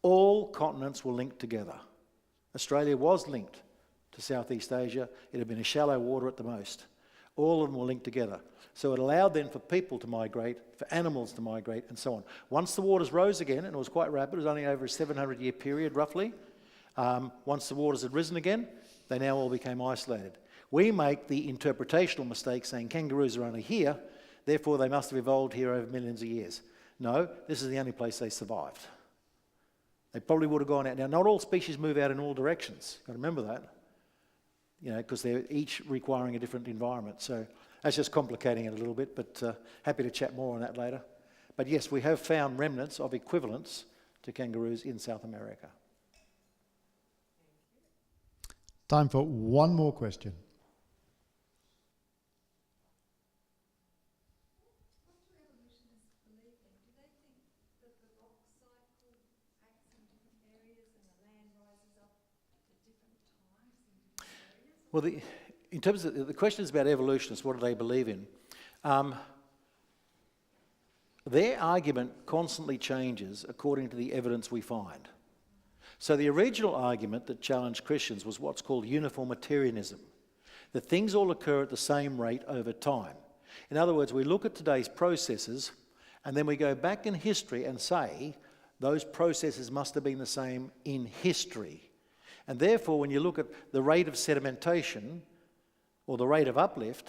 all continents were linked together. Australia was linked to Southeast Asia. It had been a shallow water at the most. All of them were linked together. So it allowed then for people to migrate, for animals to migrate, and so on. Once the waters rose again, and it was quite rapid, it was only over a 700-year period roughly, once the waters had risen again, they now all became isolated. We make the interpretational mistake saying kangaroos are only here, therefore they must have evolved here over millions of years. No, this is the only place they survived. They probably would have gone out. Now, not all species move out in all directions. Got to remember that. You know, because they're each requiring a different environment. So that's just complicating it a little bit, but happy to chat more on that later. But yes, we have found remnants of equivalents to kangaroos in South America. Time for one more question. What do evolutionists believe in? Do they think that the rock cycle acts in different areas and the land rises up at different times in different areas? Well, in terms of the questions about evolutionists, what do they believe in? Their argument constantly changes according to the evidence we find. So the original argument that challenged Christians was what's called uniformitarianism, that things all occur at the same rate over time. In other words, we look at today's processes and then we go back in history and say those processes must have been the same in history. And therefore, when you look at the rate of sedimentation or the rate of uplift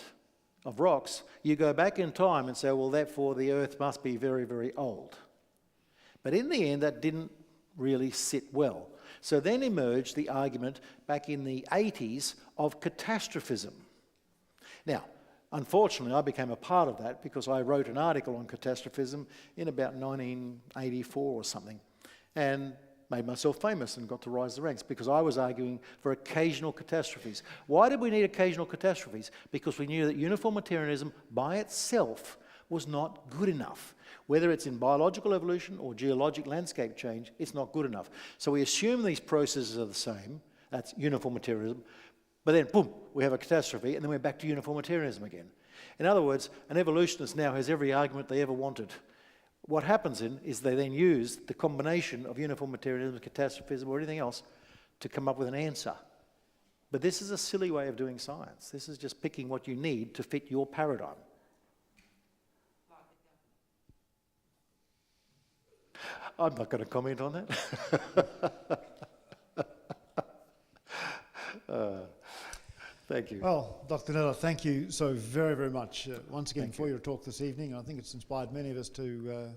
of rocks, you go back in time and say, well, therefore the earth must be very, very old. But in the end, that didn't really sit well. So then emerged the argument back in the 80s of catastrophism. Now, unfortunately, I became a part of that because I wrote an article on catastrophism in about 1984 or something, and made myself famous and got to rise the ranks because I was arguing for occasional catastrophes. Why did we need occasional catastrophes? Because we knew that uniformitarianism by itself was not good enough. Whether it's in biological evolution or geologic landscape change, it's not good enough. So we assume these processes are the same, that's uniformitarianism, but then, boom, we have a catastrophe, and then we're back to uniformitarianism again. In other words, an evolutionist now has every argument they ever wanted. What happens is they then use the combination of uniformitarianism, catastrophism, or anything else to come up with an answer. But this is a silly way of doing science. This is just picking what you need to fit your paradigm. I'm not going to comment on that. Thank you. Well, Dr. Nella, thank you so very, very much once again for your talk this evening. I think it's inspired many of us to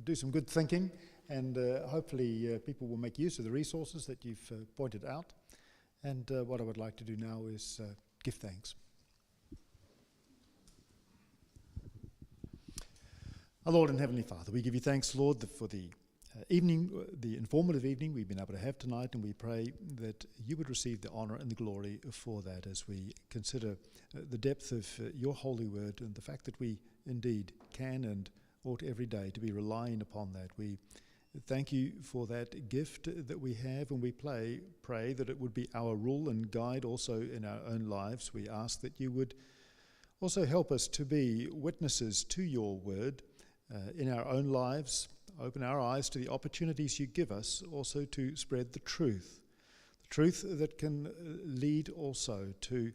do some good thinking, and hopefully people will make use of the resources that you've pointed out. And what I would like to do now is give thanks. Our Lord and Heavenly Father, we give you thanks, Lord, for the evening, the informative evening we've been able to have tonight, and we pray that you would receive the honour and the glory for that as we consider the depth of your holy word and the fact that we indeed can and ought every day to be relying upon that. We thank you for that gift that we have, and we pray that it would be our rule and guide also in our own lives. We ask that you would Also help us to be witnesses to your word in our own lives. Open our eyes to the opportunities you give us also to spread the truth that can lead also to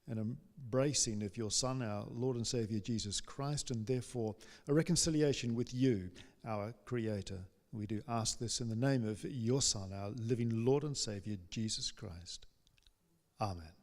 an embracing of your Son, our Lord and Saviour Jesus Christ, and therefore a reconciliation with you, our Creator. We do ask this in the name of your Son, our living Lord and Saviour Jesus Christ. Amen.